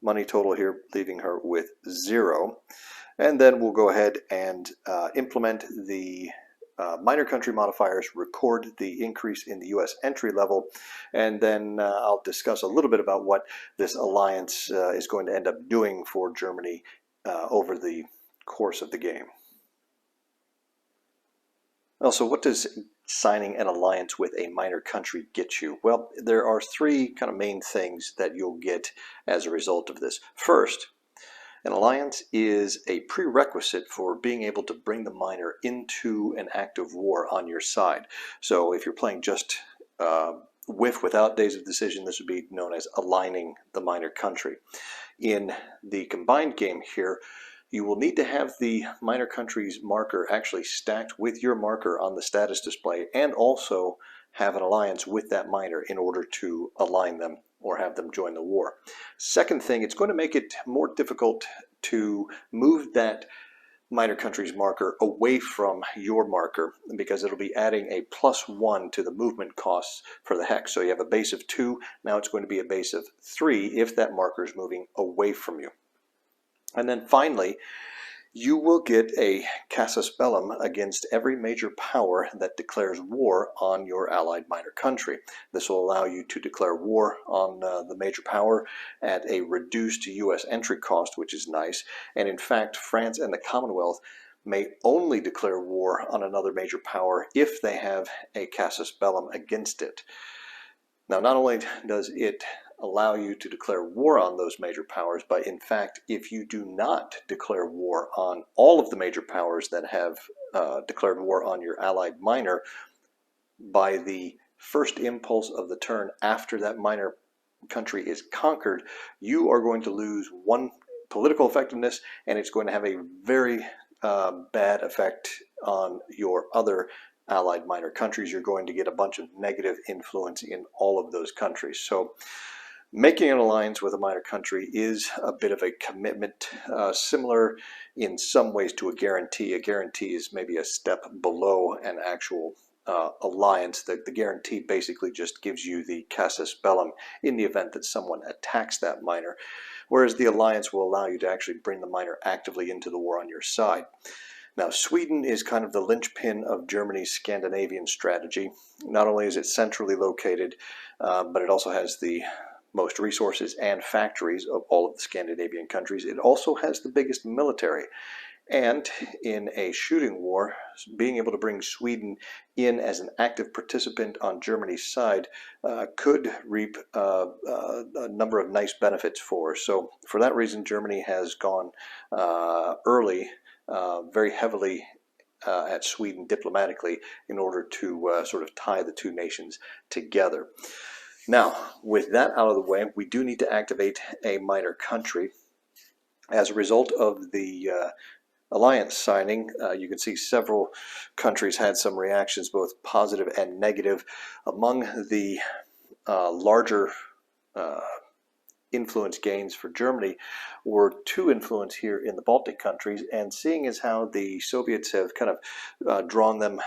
money total here, leaving her with 0. And then we'll go ahead and implement the minor country modifiers, record the increase in the U.S. entry level, and then I'll discuss a little bit about what this alliance is going to end up doing for Germany over the course of the game. Also, what does signing an alliance with a minor country get you? Well, there are 3 kind of main things that you'll get as a result of this. First, an alliance is a prerequisite for being able to bring the minor into an active war on your side. So if you're playing just without days of decision, this would be known as aligning the minor country. In the combined game here, You will need to have the minor countries marker actually stacked with your marker on the status display, and also have an alliance with that minor in order to align them or have them join the war. Second thing, it's going to make it more difficult to move that minor countries marker away from your marker, because it'll be adding a +1 to the movement costs for the hex. So you have a base of 2, now it's going to be a base of 3 if that marker is moving away from you. And then finally, you will get a casus bellum against every major power that declares war on your allied minor country. This will allow you to declare war on the major power at a reduced U.S. entry cost, which is nice. And in fact, France and the Commonwealth may only declare war on another major power if they have a casus bellum against it. Now, not only does it allow you to declare war on those major powers, but in fact, if you do not declare war on all of the major powers that have declared war on your allied minor, by the first impulse of the turn after that minor country is conquered, you are going to lose 1 political effectiveness, and it's going to have a very bad effect on your other allied minor countries. You're going to get a bunch of negative influence in all of those countries. So making an alliance with a minor country is a bit of a commitment, similar in some ways to a guarantee. A guarantee is maybe a step below an actual alliance. The guarantee basically just gives you the casus bellum in the event that someone attacks that minor, whereas the alliance will allow you to actually bring the minor actively into the war on your side. Now, Sweden is kind of the linchpin of Germany's Scandinavian strategy. Not only is it centrally located, but it also has the most resources and factories of all of the Scandinavian countries. It also has the biggest military. And in a shooting war, being able to bring Sweden in as an active participant on Germany's side could reap a number of nice benefits for us. So for that reason, Germany has gone early, very heavily at Sweden diplomatically in order to sort of tie the two nations together. Now, with that out of the way, we do need to activate a minor country. As a result of the alliance signing, you can see several countries had some reactions, both positive and negative. Among the larger influence gains for Germany were 2 influence here in the Baltic countries, and seeing as how the Soviets have kind of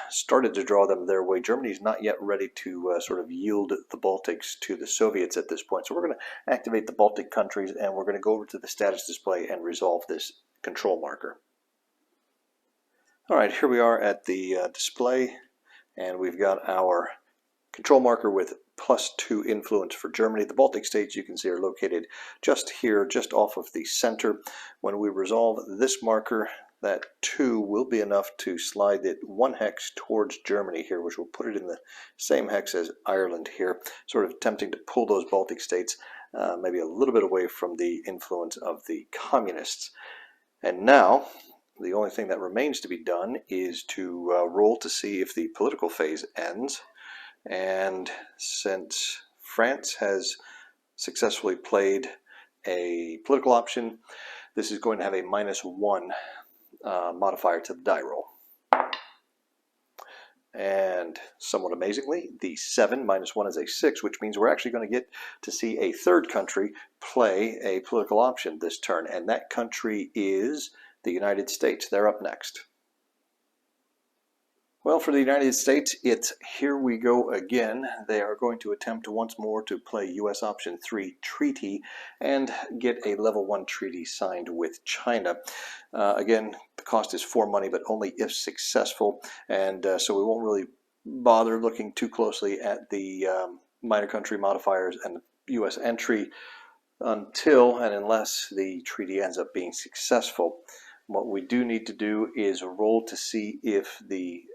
started to draw them their way, Germany is not yet ready to sort of yield the Baltics to the Soviets at this point. So we're going to activate the Baltic countries, and we're going to go over to the status display and resolve this control marker. All right, here we are at the display, and we've got our control marker with +2 influence for Germany. The Baltic states, you can see, are located just here, just off of the center. When we resolve this marker, that 2 will be enough to slide it 1 hex towards Germany here, which will put it in the same hex as Ireland here, sort of attempting to pull those Baltic states maybe a little bit away from the influence of the communists. And now, the only thing that remains to be done is to roll to see if the political phase ends. And since France has successfully played a political option, this is going to have a -1 modifier to the die roll. And somewhat amazingly, the 7 -1 is a 6, which means we're actually going to get to see a third country play a political option this turn, and that country is the United States. They're up next. Well, for the United States, it's here we go again. They are going to attempt once more to play U.S. option 3 treaty and get a level 1 treaty signed with China. Again, the cost is 4 money, but only if successful, and so we won't really bother looking too closely at the minor country modifiers and U.S. entry until and unless the treaty ends up being successful. What we do need to do is roll to see if the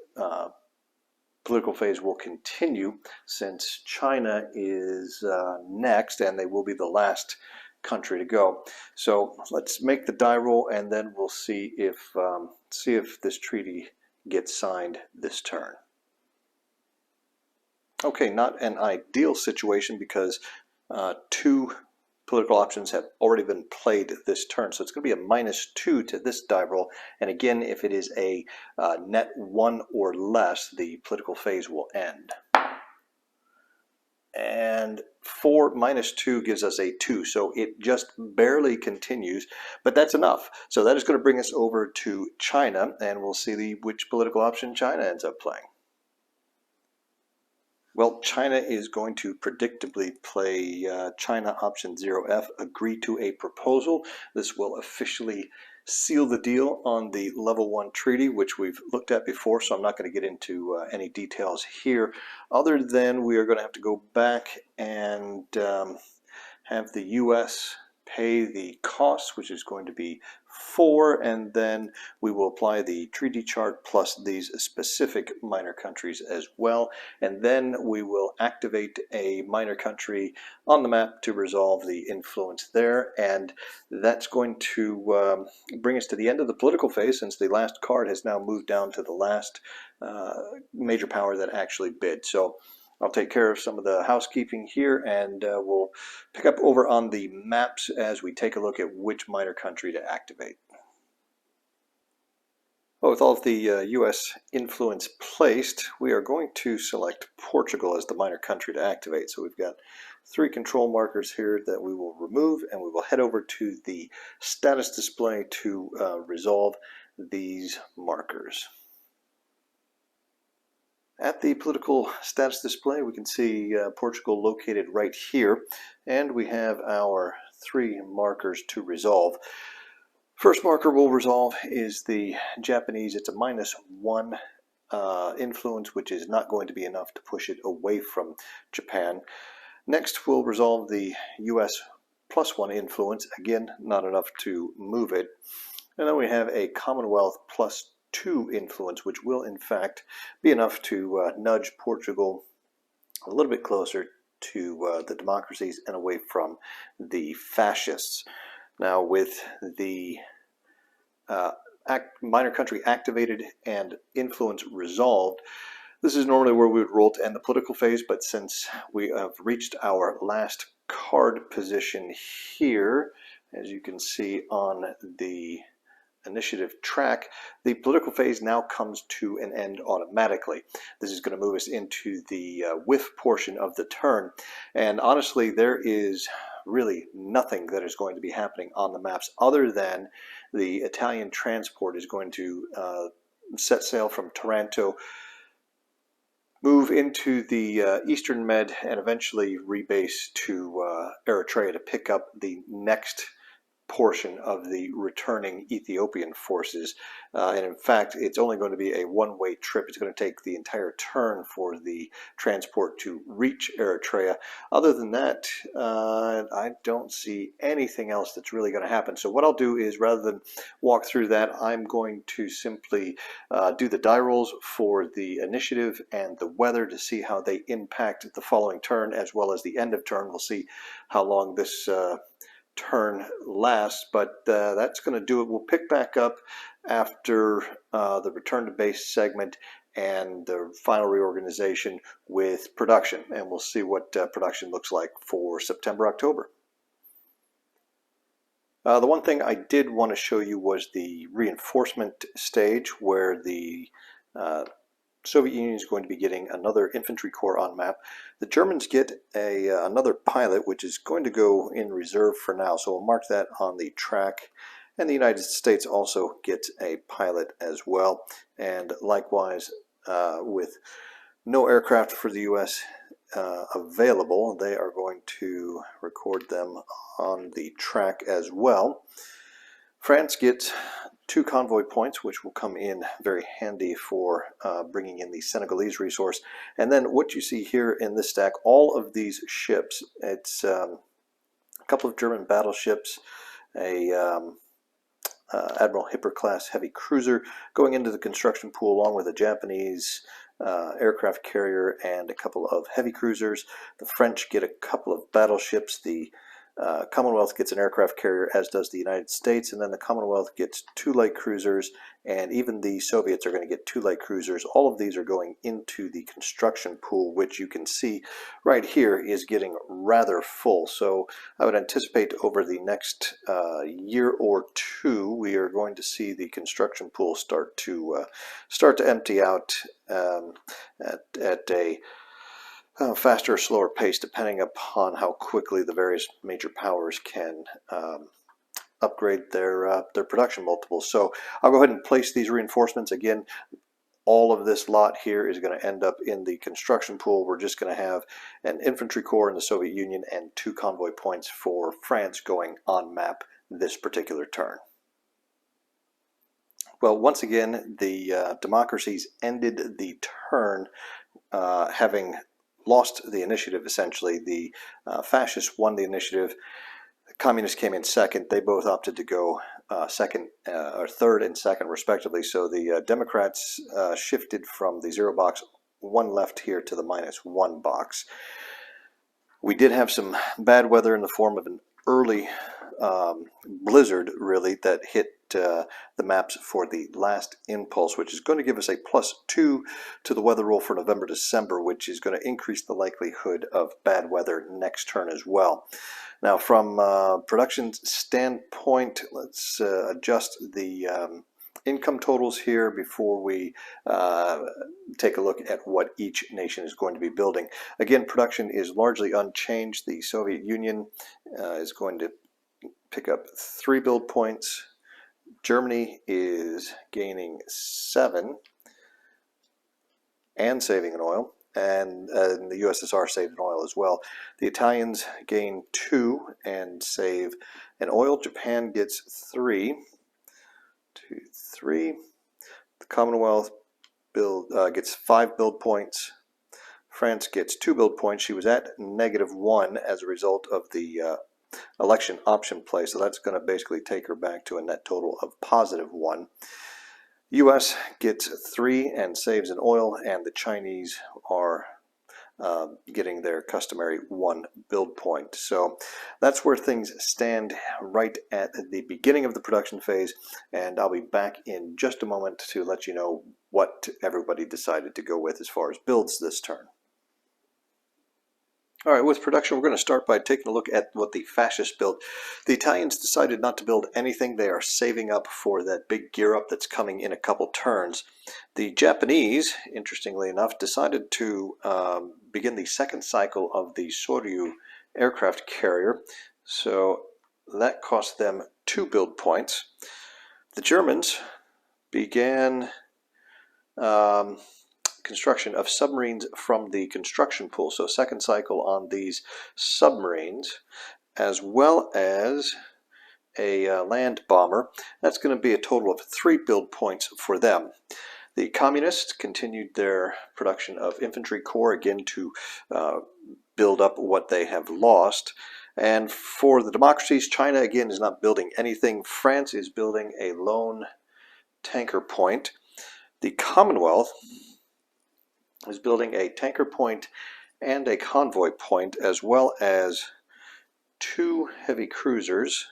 political phase will continue, since China is next, and they will be the last country to go. So let's make the die roll, and then we'll see if this treaty gets signed this turn. Okay, not an ideal situation, because 2 political options have already been played this turn. So it's going to be a -2 to this die roll. And again, if it is a net 1 or less, the political phase will end. And 4 minus 2 gives us a 2, so it just barely continues, but that's enough. So that is going to bring us over to China, and we'll see which political option China ends up playing. Well, China is going to predictably play China option 0F, agree to a proposal. This will officially seal the deal on the level 1 treaty, which we've looked at before, so I'm not going to get into any details here, other than we are going to have to go back and have the U.S. pay the costs, which is going to be 4, and then we will apply the treaty chart plus these specific minor countries as well, and then we will activate a minor country on the map to resolve the influence there, and that's going to bring us to the end of the political phase, since the last card has now moved down to the last major power that actually bid. So I'll take care of some of the housekeeping here, and we'll pick up over on the maps as we take a look at which minor country to activate. Well, with all of the U.S. influence placed, we are going to select Portugal as the minor country to activate. So we've got 3 control markers here that we will remove, and we will head over to the status display to resolve these markers. At the political status display, we can see Portugal located right here, and we have our 3 markers to resolve. First marker we'll resolve is the Japanese. It's a -1 influence, which is not going to be enough to push it away from Japan. Next, we'll resolve the US +1 influence. Again, not enough to move it. And then we have a Commonwealth +2 influence, which will in fact be enough to nudge Portugal a little bit closer to the democracies and away from the fascists. Now, with the minor country activated and influence resolved, this is normally where we would roll to end the political phase, but since we have reached our last card position here, as you can see on the initiative track, the political phase now comes to an end automatically. This is going to move us into the whiff portion of the turn, and honestly there is really nothing that is going to be happening on the maps other than the Italian transport is going to set sail from Taranto, move into the Eastern Med, and eventually rebase to Eritrea to pick up the next portion of the returning Ethiopian forces, and in fact it's only going to be a one-way trip. It's going to take the entire turn for the transport to reach Eritrea. Other than that, I don't see anything else that's really going to happen. So what I'll do is, rather than walk through that, I'm going to simply do the die rolls for the initiative and the weather to see how they impact the following turn as well as the end of turn. We'll see how long this turn lasts, but that's going to do it. We'll pick back up after the return to base segment and the final reorganization with production, and we'll see what production looks like for September, October. The one thing I did want to show you was the reinforcement stage, where the Soviet Union is going to be getting another infantry corps on map. The Germans get another pilot, which is going to go in reserve for now, so we'll mark that on the track. And the United States also gets a pilot as well. And likewise, with no aircraft for the U.S. Available, they are going to record them on the track as well. France gets 2 convoy points, which will come in very handy for bringing in the Senegalese resource. And then what you see here in this stack, all of these ships, it's a couple of German battleships, a Admiral Hipper class heavy cruiser going into the construction pool, along with a Japanese aircraft carrier and a couple of heavy cruisers. The French get a couple of battleships, the Commonwealth gets an aircraft carrier, as does the United States, and then the Commonwealth gets 2 light cruisers, and even the Soviets are going to get 2 light cruisers. All of these are going into the construction pool, which you can see right here is getting rather full. So I would anticipate over the next year or two, we are going to see the construction pool start to empty out at a faster or slower pace, depending upon how quickly the various major powers can upgrade their production multiples. So I'll go ahead and place these reinforcements. Again, all of this lot here is going to end up in the construction pool. We're just going to have an infantry corps in the Soviet Union and 2 convoy points for France going on map this particular turn. Well, once again, the democracies ended the turn having lost the initiative, essentially. The fascists won the initiative. The communists came in second. They both opted to go second or third and second, respectively. So the Democrats shifted from the 0 box, 1 left here, to the -1 box. We did have some bad weather in the form of an early blizzard, really, that hit the maps for the last impulse, which is going to give us a +2 to the weather roll for November, December, which is going to increase the likelihood of bad weather next turn as well. Now, from production standpoint, let's adjust the income totals here before we take a look at what each nation is going to be building. Again, production is largely unchanged. The Soviet Union is going to pick up 3 build points. Germany is gaining 7 and saving in oil, and the USSR saved in oil as well. The Italians gain 2 and save in oil. Japan gets 3. 2, 3. The Commonwealth gets 5 build points. France gets 2 build points. She was at -1 as a result of the election option play, so that's going to basically take her back to a net total of +1. U.S. gets 3 and saves in oil, and the Chinese are getting their customary 1 build point. So that's where things stand right at the beginning of the production phase, and I'll be back in just a moment to let you know what everybody decided to go with as far as builds this turn. All right, with production, we're going to start by taking a look at what the fascists built. The Italians decided not to build anything. They are saving up for that big gear up that's coming in a couple turns. The Japanese, interestingly enough, decided to begin the second cycle of the Soryu aircraft carrier. So that cost them 2 build points. The Germans began construction of submarines from the construction pool, so second cycle on these submarines, as well as a land bomber. That's going to be a total of 3 build points for them. The communists continued their production of infantry corps, again to build up what they have lost. And for the democracies, China again is not building anything. France is building a lone tanker point. The Commonwealth is building a tanker point and a convoy point, as well as 2 heavy cruisers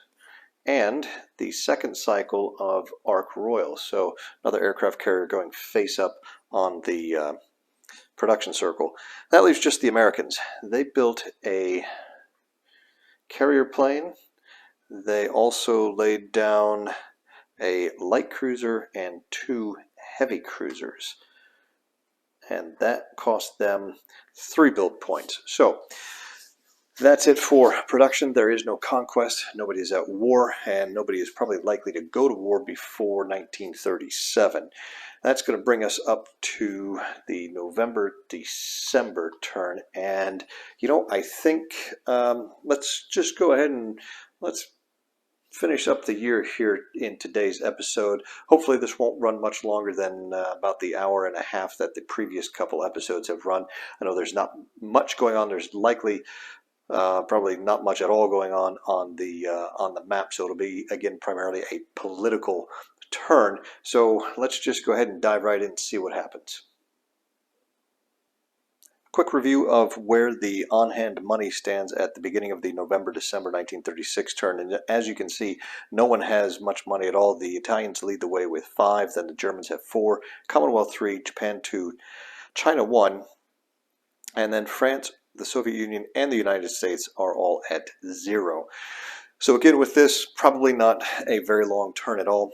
and the second cycle of Ark Royal. So another aircraft carrier going face up on the production circle. That leaves just the Americans. They built a carrier plane. They also laid down a light cruiser and 2 heavy cruisers, and that cost them 3 build points. So that's it for production. There is no conquest, nobody is at war, and nobody is probably likely to go to war before 1937. That's going to bring us up to the November-December turn, and I think let's just go ahead and let's finish up the year here in today's episode. Hopefully this won't run much longer than about the hour and a half that the previous couple episodes have run. I know there's not much going on. There's likely probably not much at all going on the map, so it'll be again primarily a political turn. So let's just go ahead and dive right in and see what happens. Quick review of where the on-hand money stands at the beginning of the November-December 1936 turn. And as you can see, no one has much money at all. The Italians lead the way with 5, then the Germans have 4, Commonwealth 3, Japan 2, China 1, and then France, the Soviet Union, and the United States are all at 0. So again, with this, probably not a very long turn at all.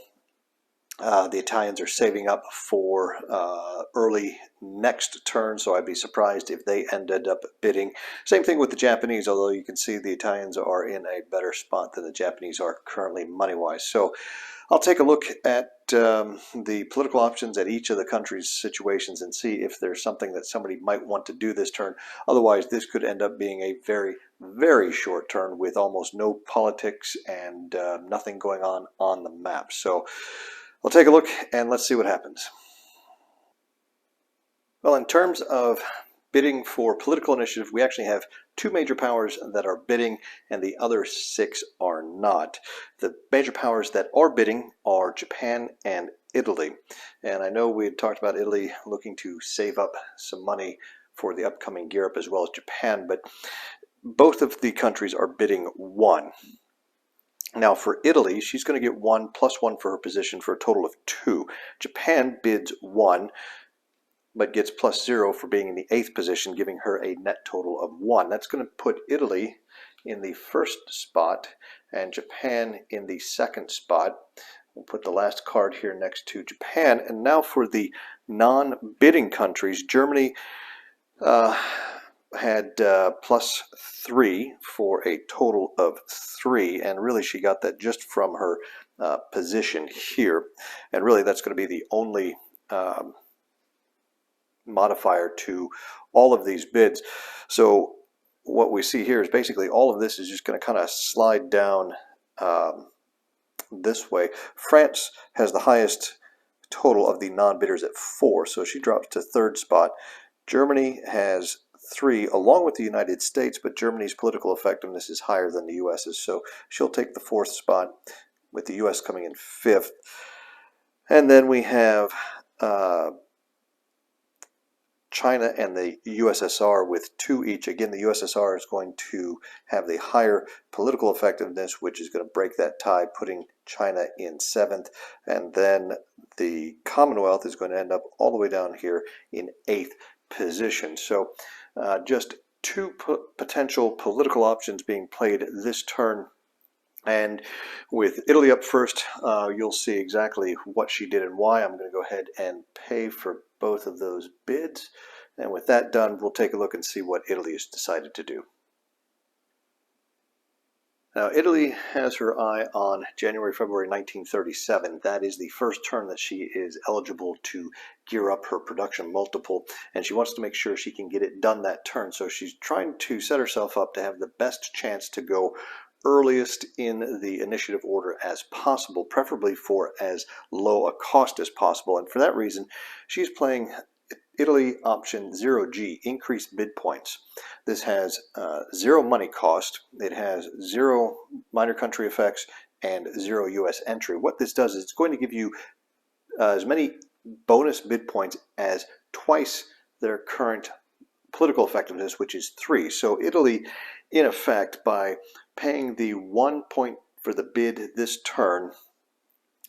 The Italians are saving up for early next turn, so I'd be surprised if they ended up bidding. Same thing with the Japanese, although you can see the Italians are in a better spot than the Japanese are currently money-wise. So I'll take a look at the political options at each of the countries' situations and see if there's something that somebody might want to do this turn. Otherwise, this could end up being a very, very short turn with almost no politics and nothing going on the map. So I'll take a look and let's see what happens. Well, in terms of bidding for political initiative, we actually have 2 major powers that are bidding and the other 6 are not. The major powers that are bidding are Japan and Italy. And I know we had talked about Italy looking to save up some money for the upcoming gear up as well as Japan, but both of the countries are bidding 1. Now for Italy, she's going to get 1 plus 1 for her position for a total of 2. Japan bids 1, but gets plus 0 for being in the 8th position, giving her a net total of 1. That's going to put Italy in the 1st spot and Japan in the 2nd spot. We'll put the last card here next to Japan. And now for the non-bidding countries, Germany had plus 3 for a total of 3, and really she got that just from her position here, and really that's going to be the only modifier to all of these bids. So what we see here is basically all of this is just going to kind of slide down this way. France has the highest total of the non-bidders at 4, so she drops to 3rd spot. Germany has 3 along with the United States, but Germany's political effectiveness is higher than the US's, so she'll take the 4th spot with the US coming in 5th. And then we have China and the USSR with 2 each. Again, the USSR is going to have the higher political effectiveness, which is going to break that tie, putting China in 7th. And then the Commonwealth is going to end up all the way down here in 8th position. So just 2 potential political options being played this turn. And with Italy up first, you'll see exactly what she did and why. I'm going to go ahead and pay for both of those bids. And with that done, we'll take a look and see what Italy has decided to do. Now, Italy has her eye on January, February 1937. That is the first turn that she is eligible to gear up her production multiple, and she wants to make sure she can get it done that turn. So she's trying to set herself up to have the best chance to go earliest in the initiative order as possible, preferably for as low a cost as possible. And for that reason, she's playing Italy option 0G, increased bid points. This has 0 money cost, it has 0 minor country effects, and 0 US entry. What this does is it's going to give you as many bonus bid points as twice their current political effectiveness, which is 3. So Italy, in effect, by paying the 1 point for the bid this turn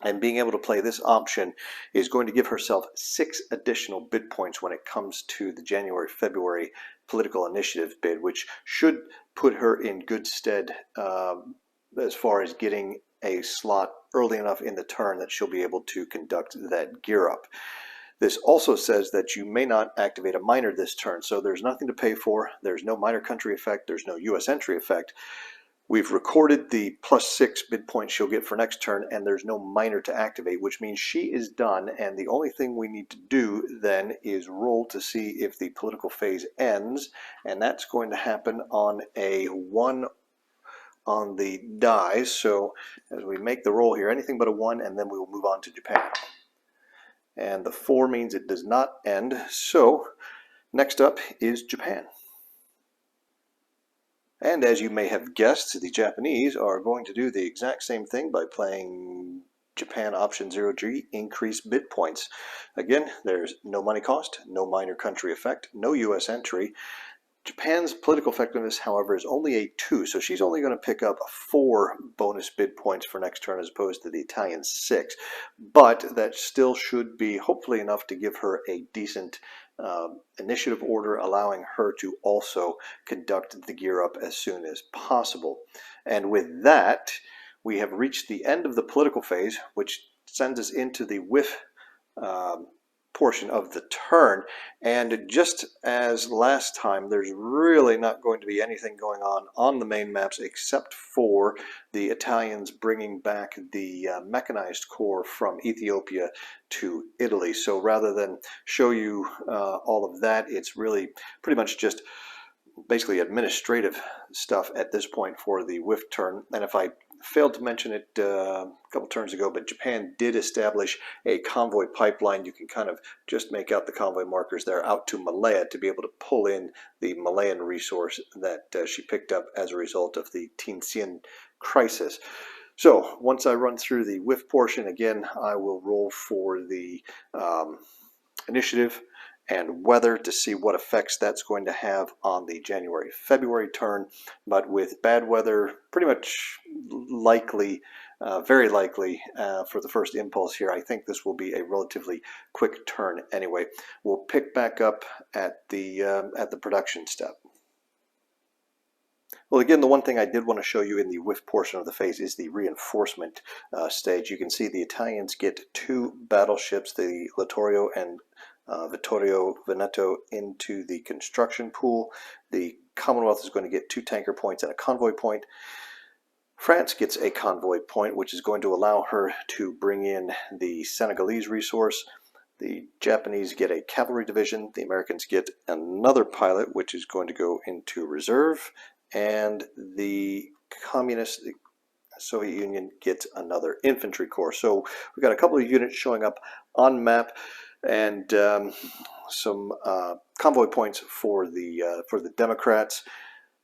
and being able to play this option, is going to give herself 6 additional bid points when it comes to the January-February political initiative bid, which should put her in good stead as far as getting a slot early enough in the turn that she'll be able to conduct that gear up. This also says that you may not activate a minor this turn, so there's nothing to pay for, there's no minor country effect, there's no US entry effect. We've recorded the +6 bid points she'll get for next turn, and there's no minor to activate, which means she is done, and the only thing we need to do then is roll to see if the political phase ends, and that's going to happen on a 1 on the die. So as we make the roll here, anything but a 1, and then we will move on to Japan. And the 4 means it does not end, so next up is Japan. And as you may have guessed, the Japanese are going to do the exact same thing by playing Japan Option 0G, increase bid points. Again, there's no money cost, no minor country effect, no U.S. entry. Japan's political effectiveness, however, is only a 2, so she's only going to pick up 4 bonus bid points for next turn as opposed to the Italian 6. But that still should be hopefully enough to give her a decent initiative order, allowing her to also conduct the gear up as soon as possible. And with that, we have reached the end of the political phase, which sends us into the WiFCE portion of the turn. And just as last time, there's really not going to be anything going on the main maps except for the Italians bringing back the mechanized corps from Ethiopia to Italy. So rather than show you all of that, it's really pretty much just basically administrative stuff at this point for the WiFCE turn. And if I failed to mention it a couple turns ago, but Japan did establish a convoy pipeline. You can kind of just make out the convoy markers there out to Malaya to be able to pull in the Malayan resource that she picked up as a result of the Tientsin crisis. So once I run through the WiFCE portion, again, I will roll for the initiative and weather to see what effects that's going to have on the January-February turn. But with bad weather, pretty much likely, very likely for the first impulse here, I think this will be a relatively quick turn anyway. We'll pick back up at the production step. Well, again, the one thing I did want to show you in the WiFCE portion of the phase is the reinforcement stage. You can see the Italians get 2 battleships, the Littorio and Vittorio Veneto, into the construction pool. The Commonwealth is going to get 2 tanker points and a convoy point. France gets a convoy point, which is going to allow her to bring in the Senegalese resource. The Japanese get a cavalry division. The Americans get another pilot, which is going to go into reserve. And the Communist Soviet Union gets another infantry corps. So we've got a couple of units showing up on map, and some convoy points for the Democrats.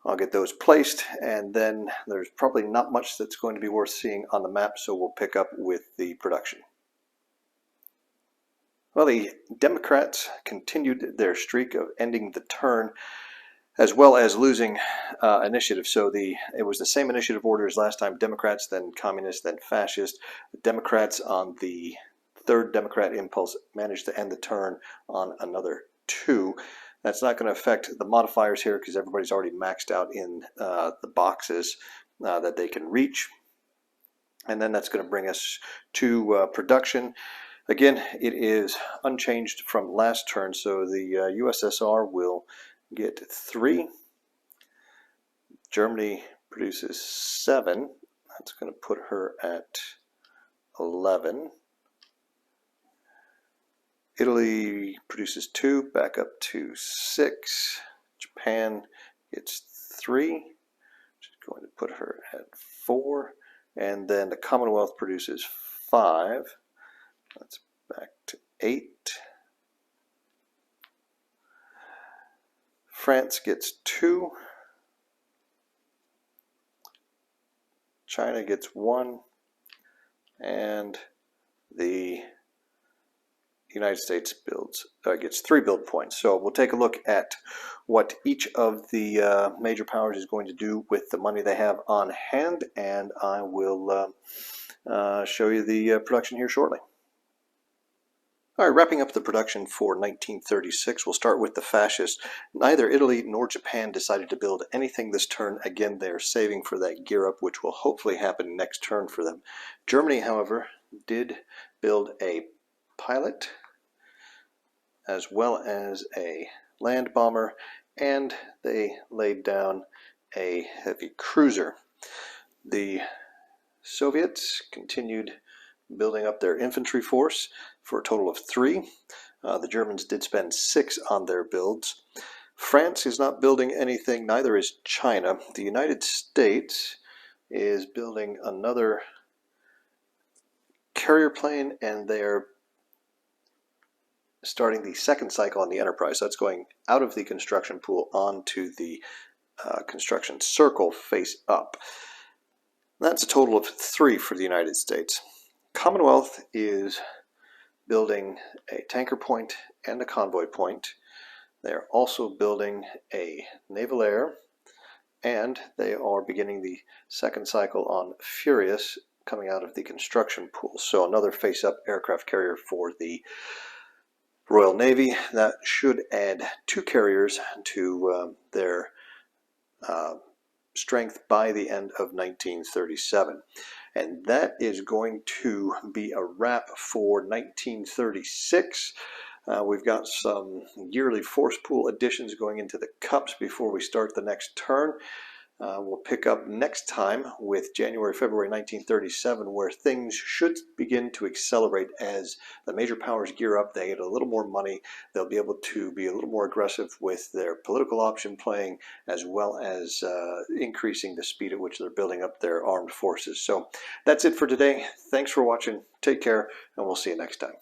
I'll get those placed, and then there's probably not much that's going to be worth seeing on the map, so we'll pick up with the production. Well, the Democrats continued their streak of ending the turn as well as losing initiative. So it was the same initiative order as last time: Democrats, then Communists, then Fascist. The Democrats on the 3rd Democrat impulse managed to end the turn on another 2. That's not going to affect the modifiers here because everybody's already maxed out in the boxes that they can reach. And then that's going to bring us to production. Again, it is unchanged from last turn, so the USSR will get 3. Germany produces 7. That's going to put her at 11. Italy produces 2, back up to 6. Japan gets 3, which is going to put her at 4. And then the Commonwealth produces 5. That's back to 8. France gets 2. China gets 1. And the United States gets 3 build points. So we'll take a look at what each of the major powers is going to do with the money they have on hand, and I will show you the production here shortly. All right, wrapping up the production for 1936, we'll start with the fascists. Neither Italy nor Japan decided to build anything this turn. Again, they're saving for that gear up, which will hopefully happen next turn for them. Germany, however, did build a pilot as well as a land bomber, and they laid down a heavy cruiser. The Soviets continued building up their infantry force for a total of 3. The Germans did spend 6 on their builds. France is not building anything, neither is China. The United States is building another carrier plane, and they're starting the 2nd cycle on the Enterprise. So that's going out of the construction pool onto the construction circle face up. That's a total of 3 for the United States. Commonwealth is building a tanker point and a convoy point. They're also building a naval air, and they are beginning the second cycle on Furious coming out of the construction pool. So another face-up aircraft carrier for the Royal Navy. That should add 2 carriers to their strength by the end of 1937. And that is going to be a wrap for 1936. We've got some yearly force pool additions going into the cups before we start the next turn. We'll pick up next time with January, February 1937, where things should begin to accelerate as the major powers gear up. They get a little more money. They'll be able to be a little more aggressive with their political option playing, as well as increasing the speed at which they're building up their armed forces. So that's it for today. Thanks for watching. Take care, and we'll see you next time.